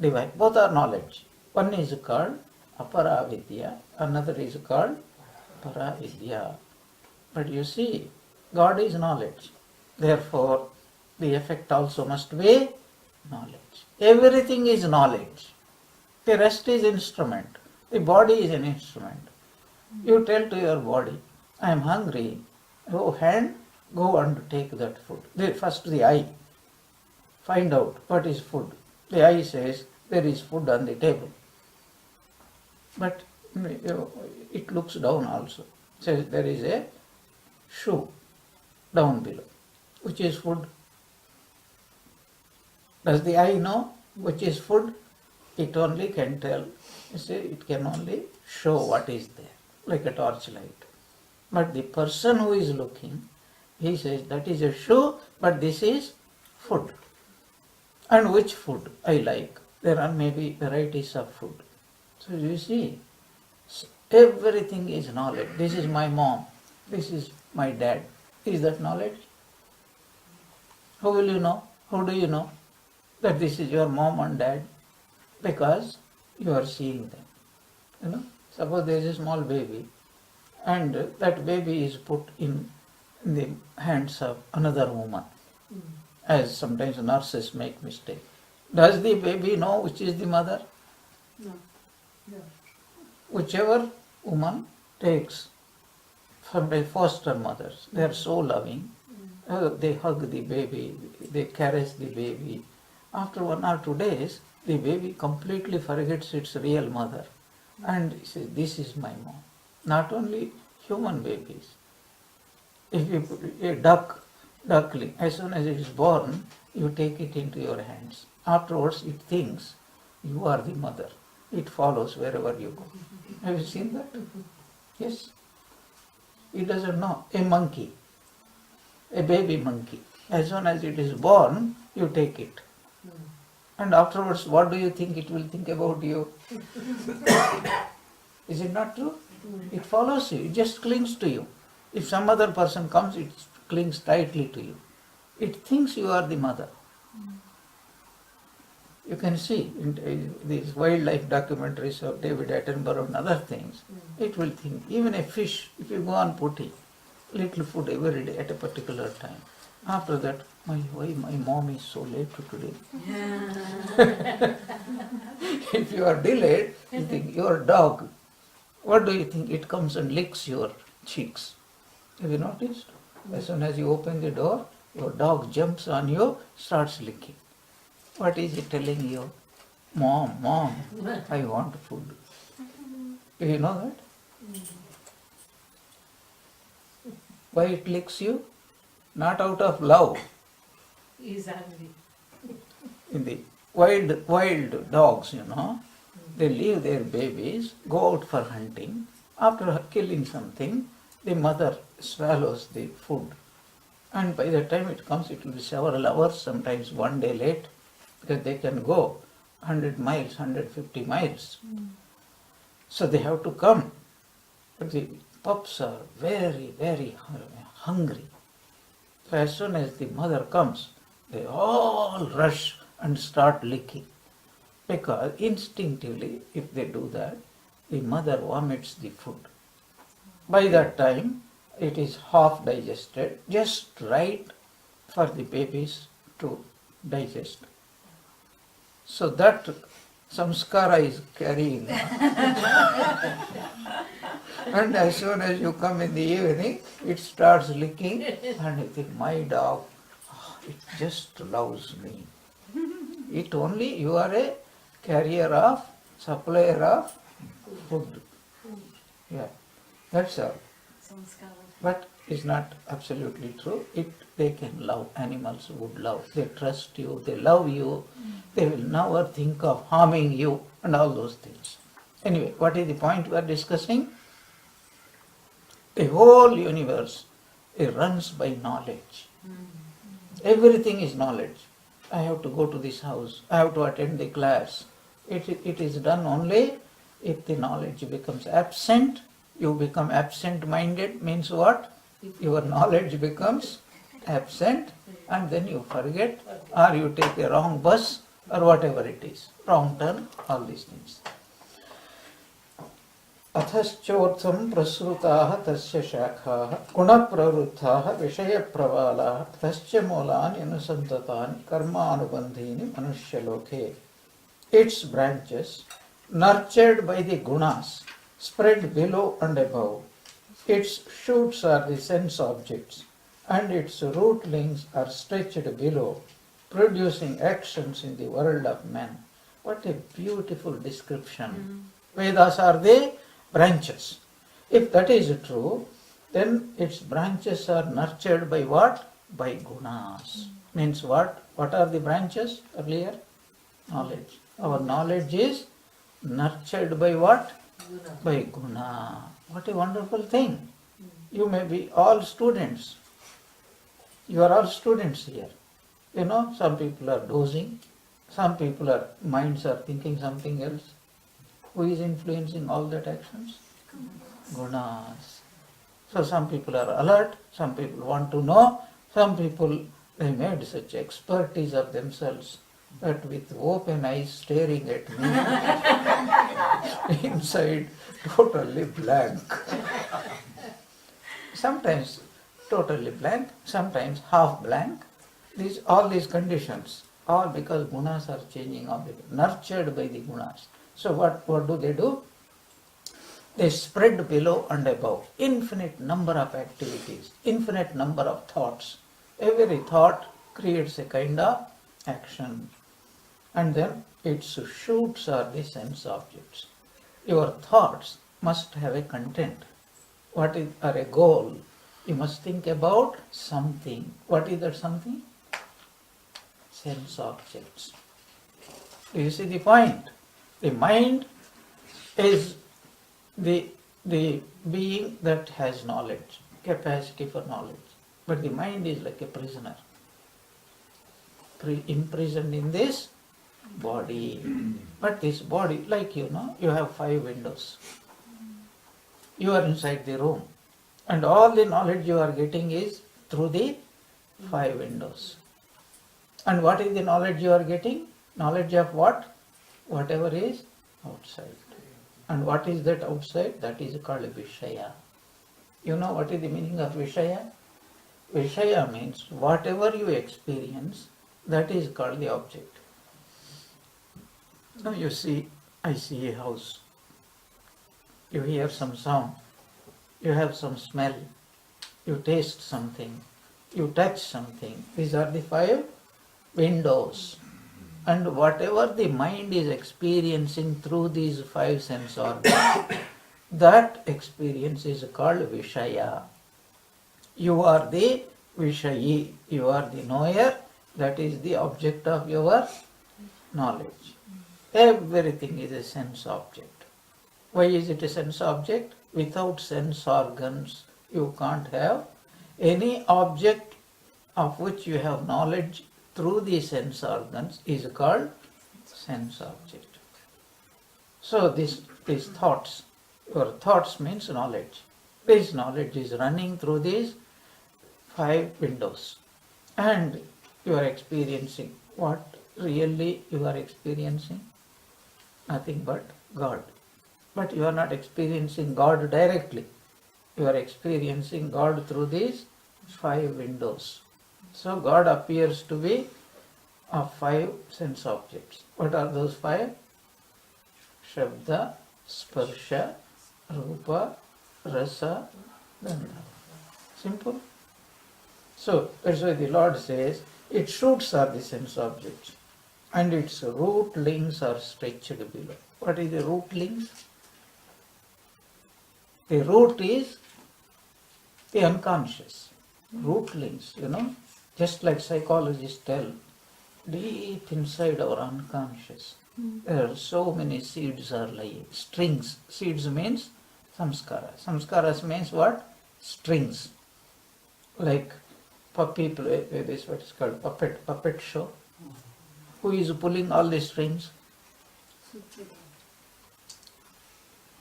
divine. Both are knowledge. One is called aparavidya, another is called paravidya. But you see, God is knowledge. Therefore, the effect also must be knowledge. Everything is knowledge. The rest is instrument. The body is an instrument. You tell to your body, I am hungry. Oh, hand, go and take that food. First the eye, find out what is food. The eye says there is food on the table. But it looks down also. Says there is a shoe down below. Which is food? Does the eye know which is food? It only can tell. You see, it can only show what is there, like a torchlight. But the person who is looking, he says that is a shoe, but this is food. And which food I like? There are maybe varieties of food. So you see, everything is knowledge. This is my mom. This is my dad. Is that knowledge? How will you know? How do you know that this is your mom and dad? Because you are seeing them. Suppose there is a small baby and that baby is put in the hands of another woman, as sometimes nurses make mistake. Does the baby know which is the mother? No. No. Whichever woman takes, sometimes foster mothers, they are so loving. They hug the baby, they caress the baby. After 1 or 2 days, the baby completely forgets its real mother and says, this is my mom. Not only human babies. If you put a duckling, as soon as it is born, you take it into your hands. Afterwards, it thinks you are the mother. It follows wherever you go. Have you seen that? Yes. It doesn't know. A monkey, a baby monkey, as soon as it is born, you take it. And afterwards, what do you think it will think about you? Is it not true? It follows you, it just clings to you. If some other person comes, it clings tightly to you. It thinks you are the mother. You can see in these wildlife documentaries of David Attenborough and other things, it will think, even a fish, if you go on putting little food every day at a particular time, after that, why my mom is so late today? If you are delayed, you think your dog, what do you think? It comes and licks your cheeks. Have you noticed? As soon as you open the door, your dog jumps on you, starts licking. What is it telling you? Mom, I want food. Do you know that? Why it licks you? Not out of love. He is angry. In the wild dogs, they leave their babies, go out for hunting. After killing something, the mother swallows the food. And by the time it comes, it will be several hours, sometimes 1 day late, because they can go 100 miles, 150 miles. So they have to come. But the pups are very, very hungry. So as soon as the mother comes, they all rush and start licking. Because instinctively, if they do that, the mother vomits the food. By that time, it is half digested, just right for the babies to digest. So that samskara is carrying. And as soon as you come in the evening, it starts licking, and you think, my dog, it just loves me. It only, you are a carrier of, supplier of food. Yeah, that's all. But it's not absolutely true. They can love, animals would love. They trust you, they love you, they will never think of harming you and all those things. Anyway, what is the point we are discussing? The whole universe, it runs by knowledge. Everything is knowledge. I have to go to this house, I have to attend the class. It is done only if the knowledge becomes absent. You become absent-minded, means what? Your knowledge becomes absent, and then you forget, or you take a wrong bus, or whatever it is, wrong turn, all these things. अथश्चोर्थं प्रसृताः तस्य शाखाः गुणप्रवृद्धाः विषयप्रवालाः तस्य मूलानि अनुसन्ततानि कर्मानुबन्धीनि मनुष्यलोके. Its branches, nurtured by the gunas, spread below and above. Its shoots are the sense objects, and its rootlings are stretched below, producing actions in the world of men. What a beautiful description. Vedas are the branches. If that is true, then its branches are nurtured by what? By gunas. Means what? What are the branches earlier? Knowledge. Our knowledge is nurtured by what? By guna. What a wonderful thing. You may be all students. You are all students here. You know, some people are dozing, some people are minds are thinking something else. Who is influencing all that actions? Gunas. So some people are alert, some people want to know, some people they made such expertise of themselves that with open eyes staring at me, inside totally blank. Sometimes totally blank, sometimes half blank. All these conditions, all because gunas are changing, all nurtured by the gunas. So what do? They spread below and above. Infinite number of activities, infinite number of thoughts. Every thought creates a kind of action. And then its shoots are the sense objects. Your thoughts must have a content. What is or a goal? You must think about something. What is that something? Sense objects. Do you see the point? The mind is the being that has knowledge, capacity for knowledge. But the mind is like a prisoner, imprisoned in this body. But this body, like you have 5 windows. You are inside the room. And all the knowledge you are getting is through the 5 windows. And what is the knowledge you are getting? Knowledge of what? Whatever is outside. And what is that outside? That is called Vishaya. You know what is the meaning of Vishaya? Vishaya means whatever you experience, that is called the object. Now you see, I see a house. You hear some sound. You have some smell. You taste something. You touch something. These are the 5 windows. And whatever the mind is experiencing through these 5 sense organs, that experience is called Vishaya. You are the Vishayi, you are the knower, that is the object of your knowledge. Everything is a sense object. Why is it a sense object? Without sense organs, you can't have any object of which you have knowledge through the sense organs is called sense object. So these thoughts, your thoughts means knowledge. This knowledge is running through these 5 windows. And you are experiencing what really you are experiencing? Nothing but God. But you are not experiencing God directly. You are experiencing God through these 5 windows. So God appears to be of 5 sense objects. What are those 5? Shabda, Sparsha, Rupa, Rasa, Gandha. Simple. So that's why the Lord says, its shoots are the sense objects and its rootlings are stretched below. What is the rootlings? The root is the unconscious. Rootlings, just like psychologists tell, deep inside our unconscious, there are so many seeds are lying. Strings. Seeds means samskara. Samskaras means what? Strings. Like people, this is what is called puppet show. Who is pulling all the strings?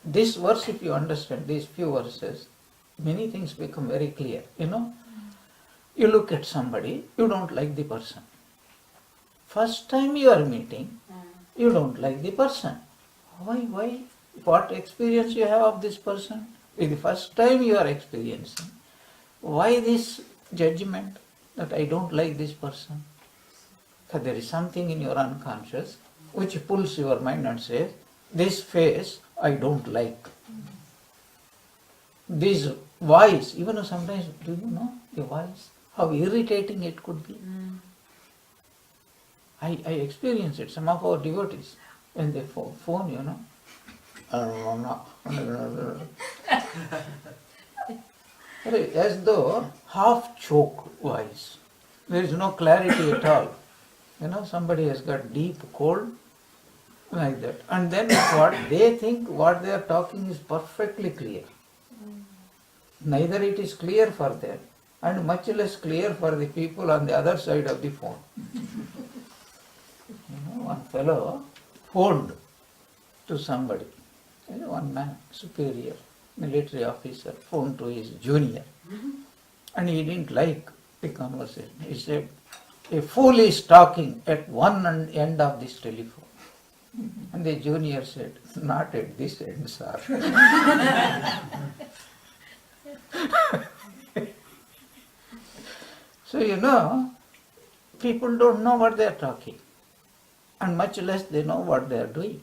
This verse, if you understand these few verses, many things become very clear. You look at somebody, you don't like the person. First time you are meeting, you don't like the person. Why? What experience you have of this person? The first time you are experiencing. Why this judgment that I don't like this person? Because there is something in your unconscious which pulls your mind and says, this face I don't like. this voice, even though sometimes, do you know the voice, how irritating it could be? I experience it, some of our devotees, when they phone, you know, as though half choke voice. There is no clarity at all. You know, somebody has got deep cold, like that. And then what they think, what they are talking is perfectly clear. Neither it is clear for them, and much less clear for the people on the other side of the phone. One fellow phoned to somebody, one man, superior, military officer, phoned to his junior, and he didn't like the conversation. He said, "A fool is talking at one end of this telephone." And the junior said, "Not at this end, sir." So, you know, people don't know what they are talking, and much less they know what they are doing.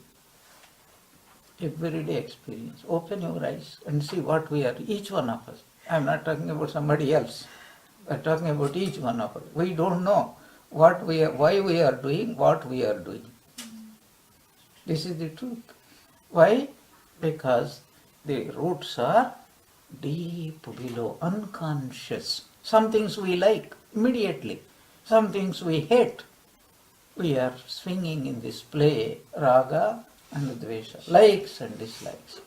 Everyday experience. Open your eyes and see what we are, each one of us. I am not talking about somebody else. I am talking about each one of us. We don't know what we are, why we are doing what we are doing. This is the truth. Why? Because the roots are deep below, unconscious. Some things we like immediately, some things we hate. We are swinging in this play, raga and dvesha, likes and dislikes.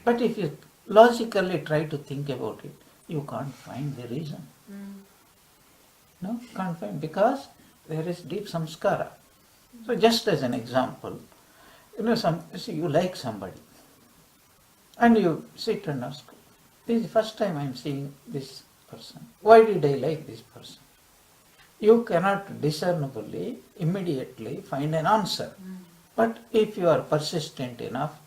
But if you logically try to think about it, you can't find the reason. No, can't find, because there is deep samskara. So just as an example, you know, you like somebody, and you sit and ask, "This is the first time I am seeing this person. Why did I like this person?" You cannot discernibly, immediately find an answer. But if you are persistent enough,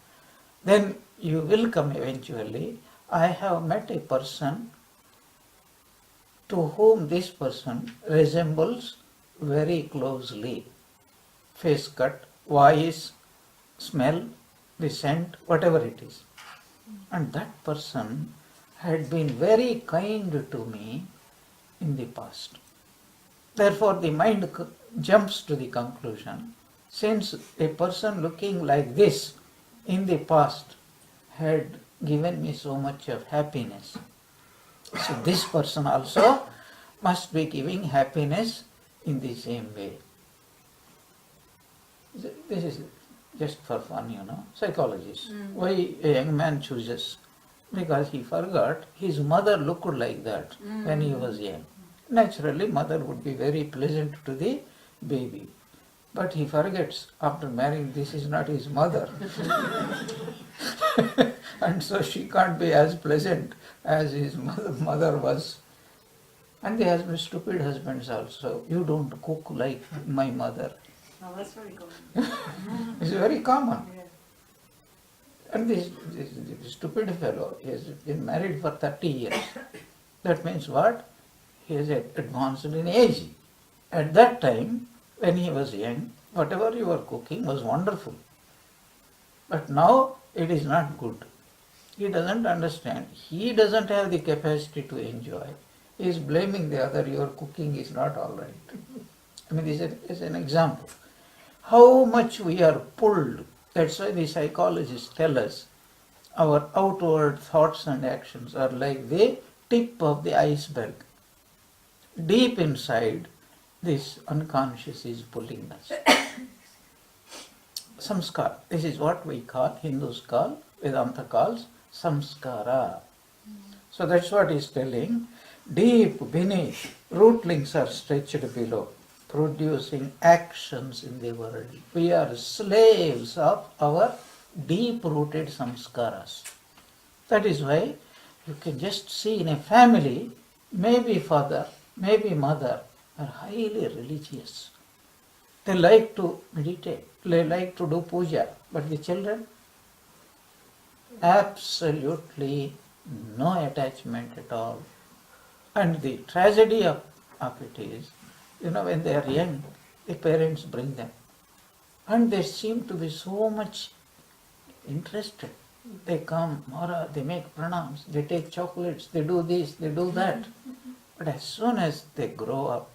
then you will come eventually. I have met a person to whom this person resembles very closely. Face cut, voice, smell, the scent, whatever it is. And that person had been very kind to me in the past. Therefore, the mind jumps to the conclusion, since a person looking like this in the past had given me so much of happiness, so this person also must be giving happiness in the same way. This is just for fun, you know, psychologists. Why a young man chooses? Because he forgot his mother looked like that when he was young. Naturally, mother would be very pleasant to the baby. But he forgets after marrying, this is not his mother. And so she can't be as pleasant as his mother was. And they have stupid husbands also. "You don't cook like my mother." No, that's very common. It's very common. Yeah. And this stupid fellow, he has been married for 30 years. That means what? He is advanced in age. At that time, when he was young, whatever you were cooking was wonderful. But now it is not good. He doesn't understand. He doesn't have the capacity to enjoy. He is blaming the other, "Your cooking is not all right." I mean, this is an example. How much we are pulled. That's why the psychologists tell us our outward thoughts and actions are like the tip of the iceberg. Deep inside, this unconscious is pulling us. Samskar. This is what we call, Hindus call, Vedanta calls samskara. So that's what he's telling. Deep beneath, rootlings are stretched below, producing actions in the world. We are slaves of our deep-rooted samskaras. That is why you can just see in a family, maybe father, maybe mother are highly religious. They like to meditate, they like to do puja, but the children, absolutely no attachment at all. And the tragedy of it is, you know, when they are young, the parents bring them. And they seem to be so much interested They come, Maharaj, they make pranams, they take chocolates, they do this, they do that. But as soon as they grow up,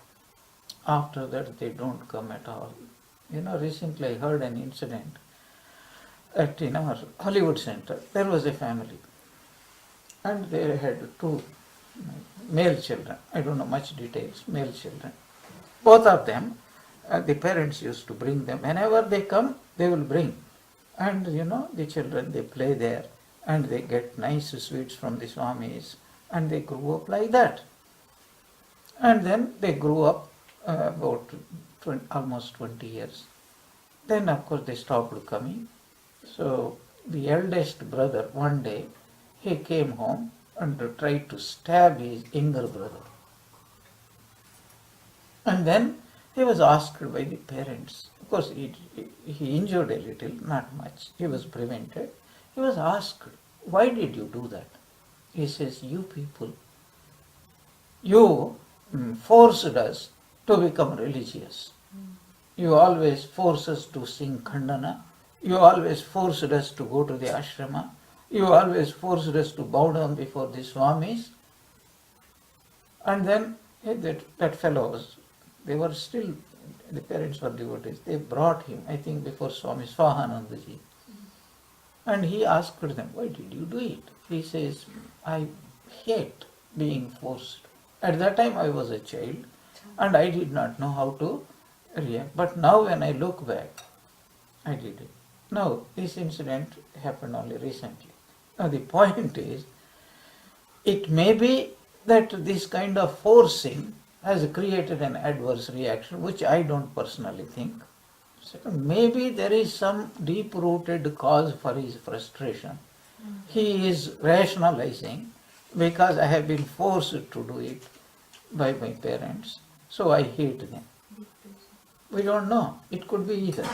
after that they don't come at all. Recently I heard an incident in our Hollywood Center. There was a family and they had two male children. I don't know much details, male children. Both of them, the parents used to bring them. Whenever they come, they will bring. And the children, they play there and they get nice sweets from the Swamis and they grew up like that. And then they grew up about almost 20 years. Then of course they stopped coming. So the eldest brother, one day, he came home and tried to stab his younger brother. And then he was asked by the parents. Of course, he injured a little, not much. He was prevented. He was asked, why did you do that? He says, you people, you forced us to become religious. You always force us to sing Khandana. You always forced us to go to the ashrama. You always forced us to bow down before the Swamis. And then that fellow was, they were still, the parents were devotees. They brought him, I think, before Swami Swahanandaji. And he asked them, why did you do it? He says, I hate being forced. At that time I was a child and I did not know how to react. But now when I look back, I did it. Now, this incident happened only recently. Now, the point is, it may be that this kind of forcing has created an adverse reaction, which I don't personally think. Second, maybe there is some deep-rooted cause for his frustration. He is rationalizing, because I have been forced to do it by my parents, so I hate them. We don't know. It could be either.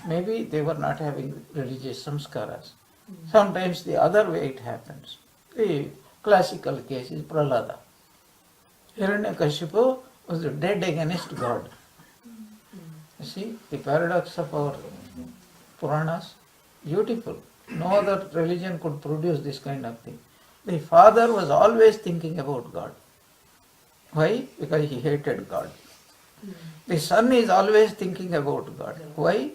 Maybe they were not having religious samskaras. Sometimes the other way it happens. The classical case is Prahlada. Hiranyakashipu was dead against God. You see, the paradox of our Puranas, beautiful. No other religion could produce this kind of thing. The father was always thinking about God. Why? Because he hated God. The son is always thinking about God. Why?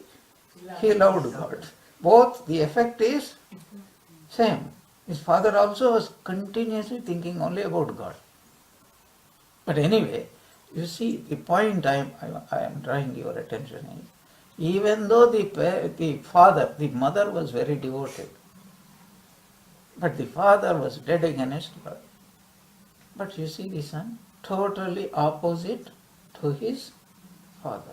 He loved God. Both, the effect is same. His father also was continuously thinking only about God. But anyway, you see, the point I am drawing your attention is, even though the father, the mother was very devoted, but the father was dead against God. But you see the son, totally opposite to his father.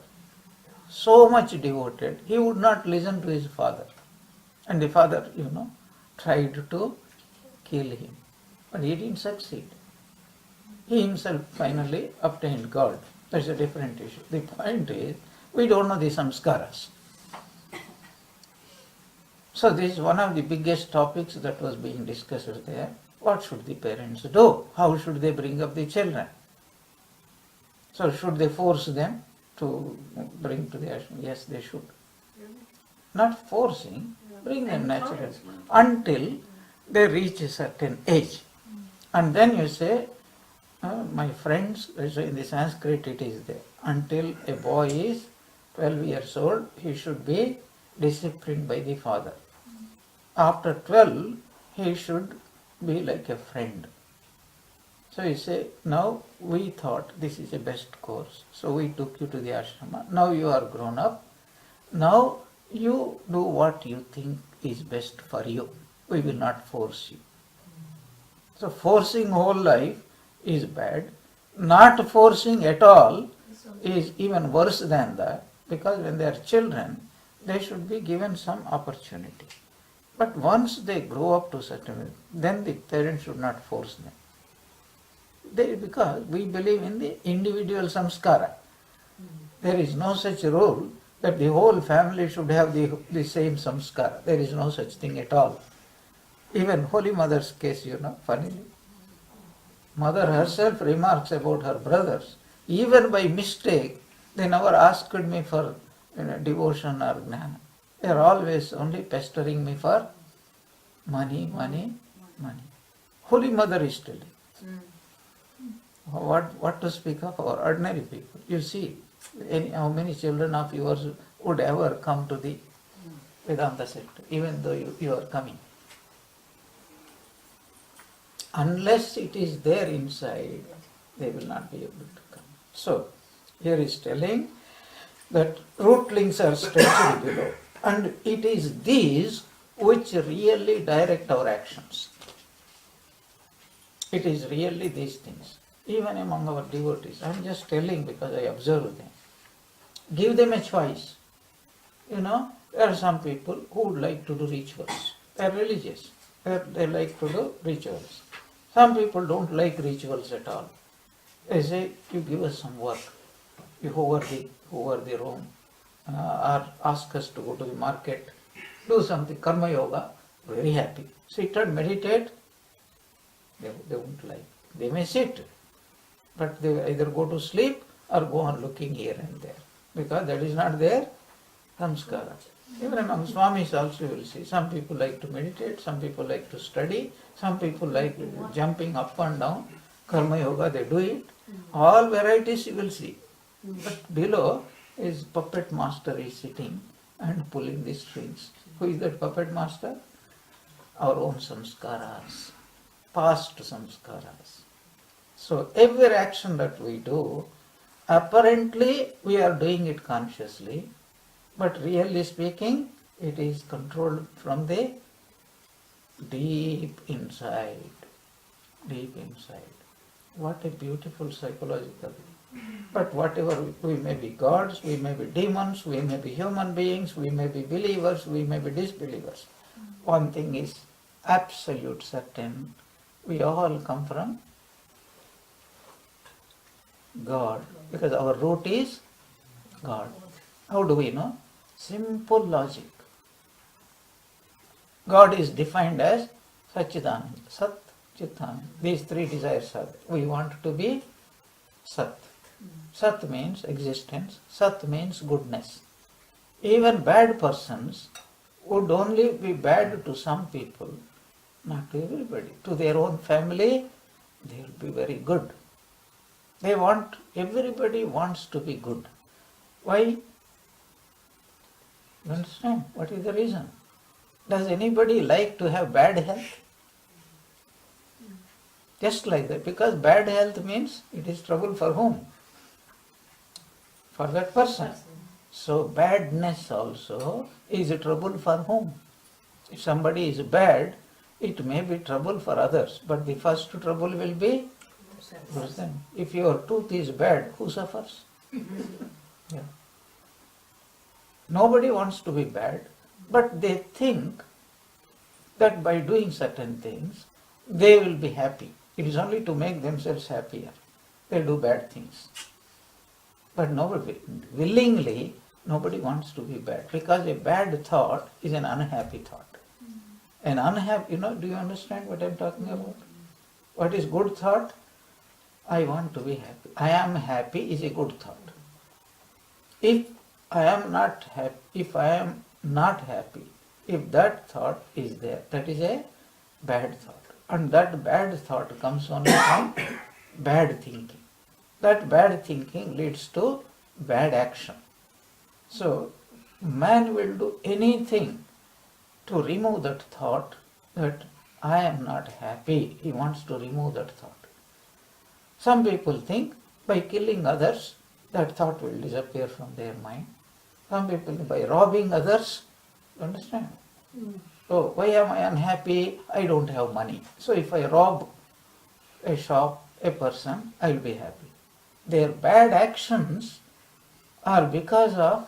So much devoted, he would not listen to his father. And the father, tried to kill him. But he didn't succeed. He himself finally obtained God. That's a different issue. The point is, we don't know the samskaras. So this is one of the biggest topics that was being discussed there. What should the parents do? How should they bring up the children? So should they force them to bring to the ashram? Yes, they should. Not forcing, bring them naturally. Until they reach a certain age. And then you say, my friends, so in the Sanskrit it is there, until a boy is 12 years old, he should be disciplined by the father. After 12, he should be like a friend. So you say, now we thought this is the best course, so we took you to the ashrama. Now you are grown up. Now you do what you think is best for you. We will not force you. So forcing whole life is bad. Not forcing at all is even worse than that, because when they are children, they should be given some opportunity. But once they grow up to certain, then the parents should not force them. Because we believe in the individual samskara. There is no such rule that the whole family should have the same samskara. There is no such thing at all. Even Holy Mother's case, funnily. Mother herself remarks about her brothers. Even by mistake, they never asked me for devotion or gnana. They are always only pestering me for Money, money, money. Holy Mother is telling. What to speak of our ordinary people? You see, how many children of yours would ever come to the Vedanta sector, even though you are coming? Unless it is there inside, they will not be able to come. So, here is telling that rootlings are stretched below, and it is these which really direct our actions. It is really these things. Even among our devotees, I am just telling because I observe them. Give them a choice. There are some people who would like to do rituals. They are religious. They like to do rituals. Some people don't like rituals at all. They say, you give us some work. You hover the room, or ask us to go to the market, do something, karma yoga, very happy. Sit and meditate, they won't like. They may sit, but they either go to sleep or go on looking here and there, because that is not their samskara. Even among Swamis also you will see, some people like to meditate, some people like to study, some people like jumping up and down, karma yoga, they do it. All varieties you will see. But below is puppet master is sitting and pulling the strings. Who is that puppet master? Our own samskaras, past samskaras. So every action that we do, apparently we are doing it consciously, but really speaking, it is controlled from the deep inside. Deep inside. What a beautiful psychological. But whatever, we may be gods, we may be demons, we may be human beings, we may be believers, we may be disbelievers. One thing is absolute certain, we all come from God, because our root is God. How do we know? Simple logic. God is defined as Satchidananda, Sat, Chitananda. These three desires are there. We want to be Sat. Sat means existence, Sat means goodness. Even bad persons would only be bad to some people, not to everybody. To their own family, they will be very good. Everybody wants to be good. Why? You understand? What is the reason? Does anybody like to have bad health? Just like that, because bad health means it is trouble for whom? For that person. So badness also is a trouble for whom? If somebody is bad, it may be trouble for others, but the first trouble will be person. If your tooth is bad, who suffers? Yeah. Nobody wants to be bad, but they think that by doing certain things, they will be happy. It is only to make themselves happier. They do bad things. But willingly, nobody wants to be bad, because a bad thought is an unhappy thought. An unhappy, do you understand what I am talking about? What is good thought? I want to be happy. I am happy is a good thought. If I am not happy, if that thought is there, that is a bad thought. And that bad thought comes only from bad thinking. That bad thinking leads to bad action. So, man will do anything to remove that thought that I am not happy. He wants to remove that thought. Some people think by killing others, that thought will disappear from their mind. Some people think by robbing others, you understand? So, why am I unhappy? I don't have money. So, if I rob a shop, a person, I will be happy. Their bad actions are because of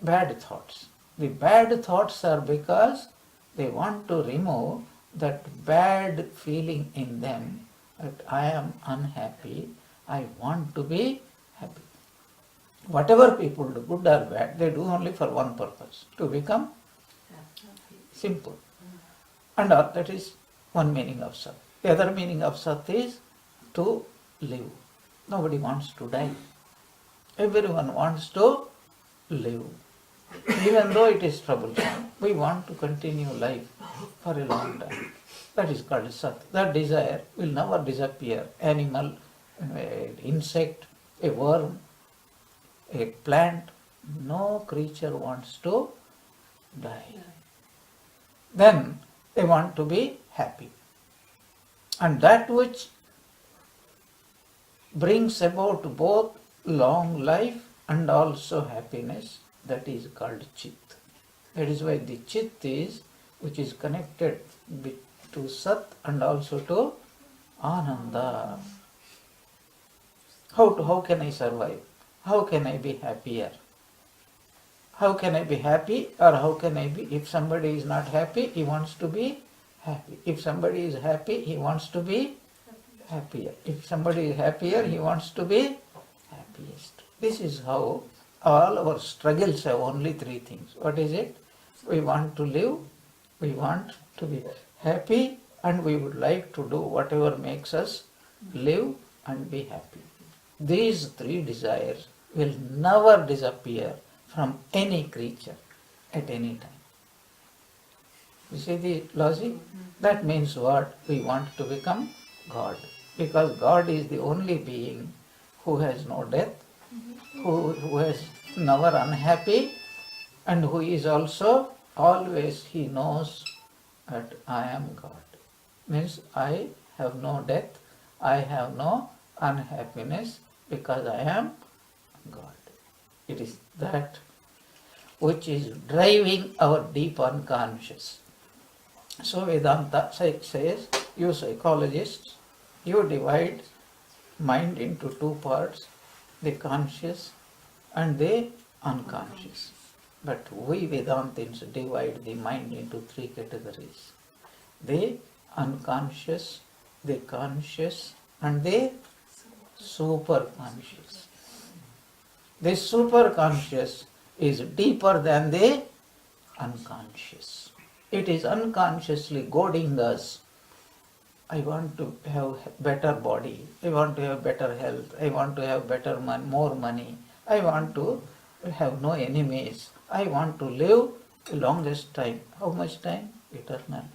bad thoughts. The bad thoughts are because they want to remove that bad feeling in them that I am unhappy, I want to be happy. Whatever people do, good or bad, they do only for one purpose, to become simple. And that is one meaning of Sat. The other meaning of Sat is to live. Nobody wants to die. Everyone wants to live. Even though it is troublesome, we want to continue life for a long time. That is called sat. That desire will never disappear. Animal, insect, a worm, a plant, no creature wants to die. Then they want to be happy. And that which brings about both long life and also happiness, that is called chit. That is why the chit is, which is connected to sat and also to ananda. How can I survive? How can I be happier? How can I be happy, or how can I be, if somebody is not happy, he wants to be happy. If somebody is happy, he wants to be happier. If somebody is happier, he wants to be happiest. This is how all our struggles have only three things. What is it? We want to live, we want to be happy, and we would like to do whatever makes us live and be happy. These three desires will never disappear from any creature at any time. You see the logic? That means what? We want to become God. Because God is the only being who has no death, who is never unhappy, and who is also always, he knows that I am God. Means I have no death, I have no unhappiness, because I am God. It is that which is driving our deep unconscious. So Vedanta says, you psychologists, you divide mind into two parts, the conscious and the unconscious. But we Vedantins divide the mind into three categories: the unconscious, the conscious, and the superconscious. The superconscious is deeper than the unconscious. It is unconsciously goading us. I want to have better body, I want to have better health, I want to have better more money, I want to have no enemies, I want to live the longest time. How much time? Eternal.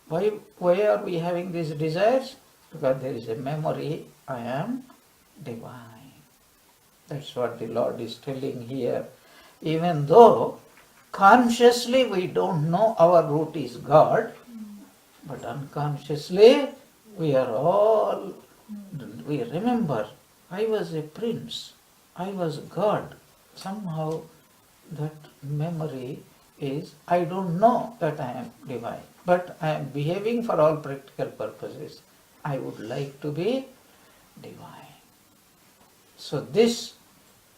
Why are we having these desires? Because there is a memory, I am divine. That's what the Lord is telling here. Even though consciously we don't know our root is God, but unconsciously we remember, I was a prince, I was God. Somehow that memory is, I don't know that I am divine, but I am behaving for all practical purposes. I would like to be divine. So this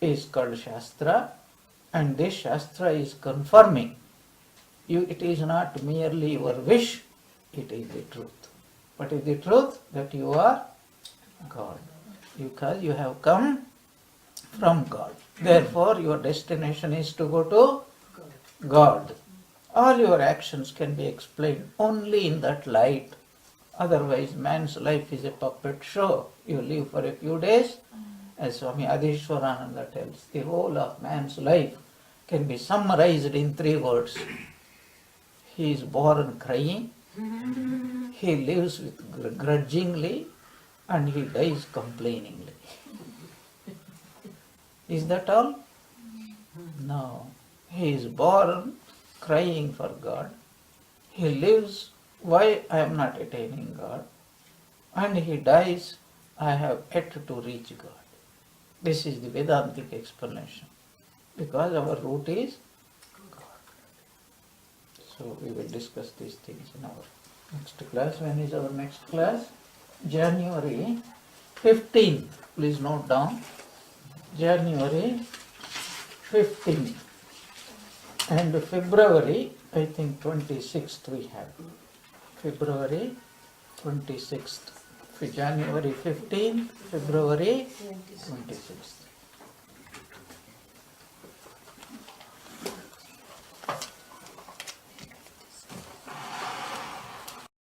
is called Shastra, and this Shastra is confirming you. It is not merely your wish, it is the truth. What is the truth? That you are God, because you have come from God. Therefore your destination is to go to God. All your actions can be explained only in that light. Otherwise man's life is a puppet show. You live for a few days, as Swami Adhishwarananda tells, the whole of man's life can be summarized in 3 words. He is born crying, he lives with grudgingly, and he dies complainingly. Is that all? No. He is born crying for God, he lives, why I am not attaining God, and he dies, I have yet to reach God. This is the Vedantic explanation, because our root is God. So we will discuss these things in our next class. When is our next class? January 15th. Please note down. January 15th. And February, I think 26th we have. February 26th. January 15th, February 26th.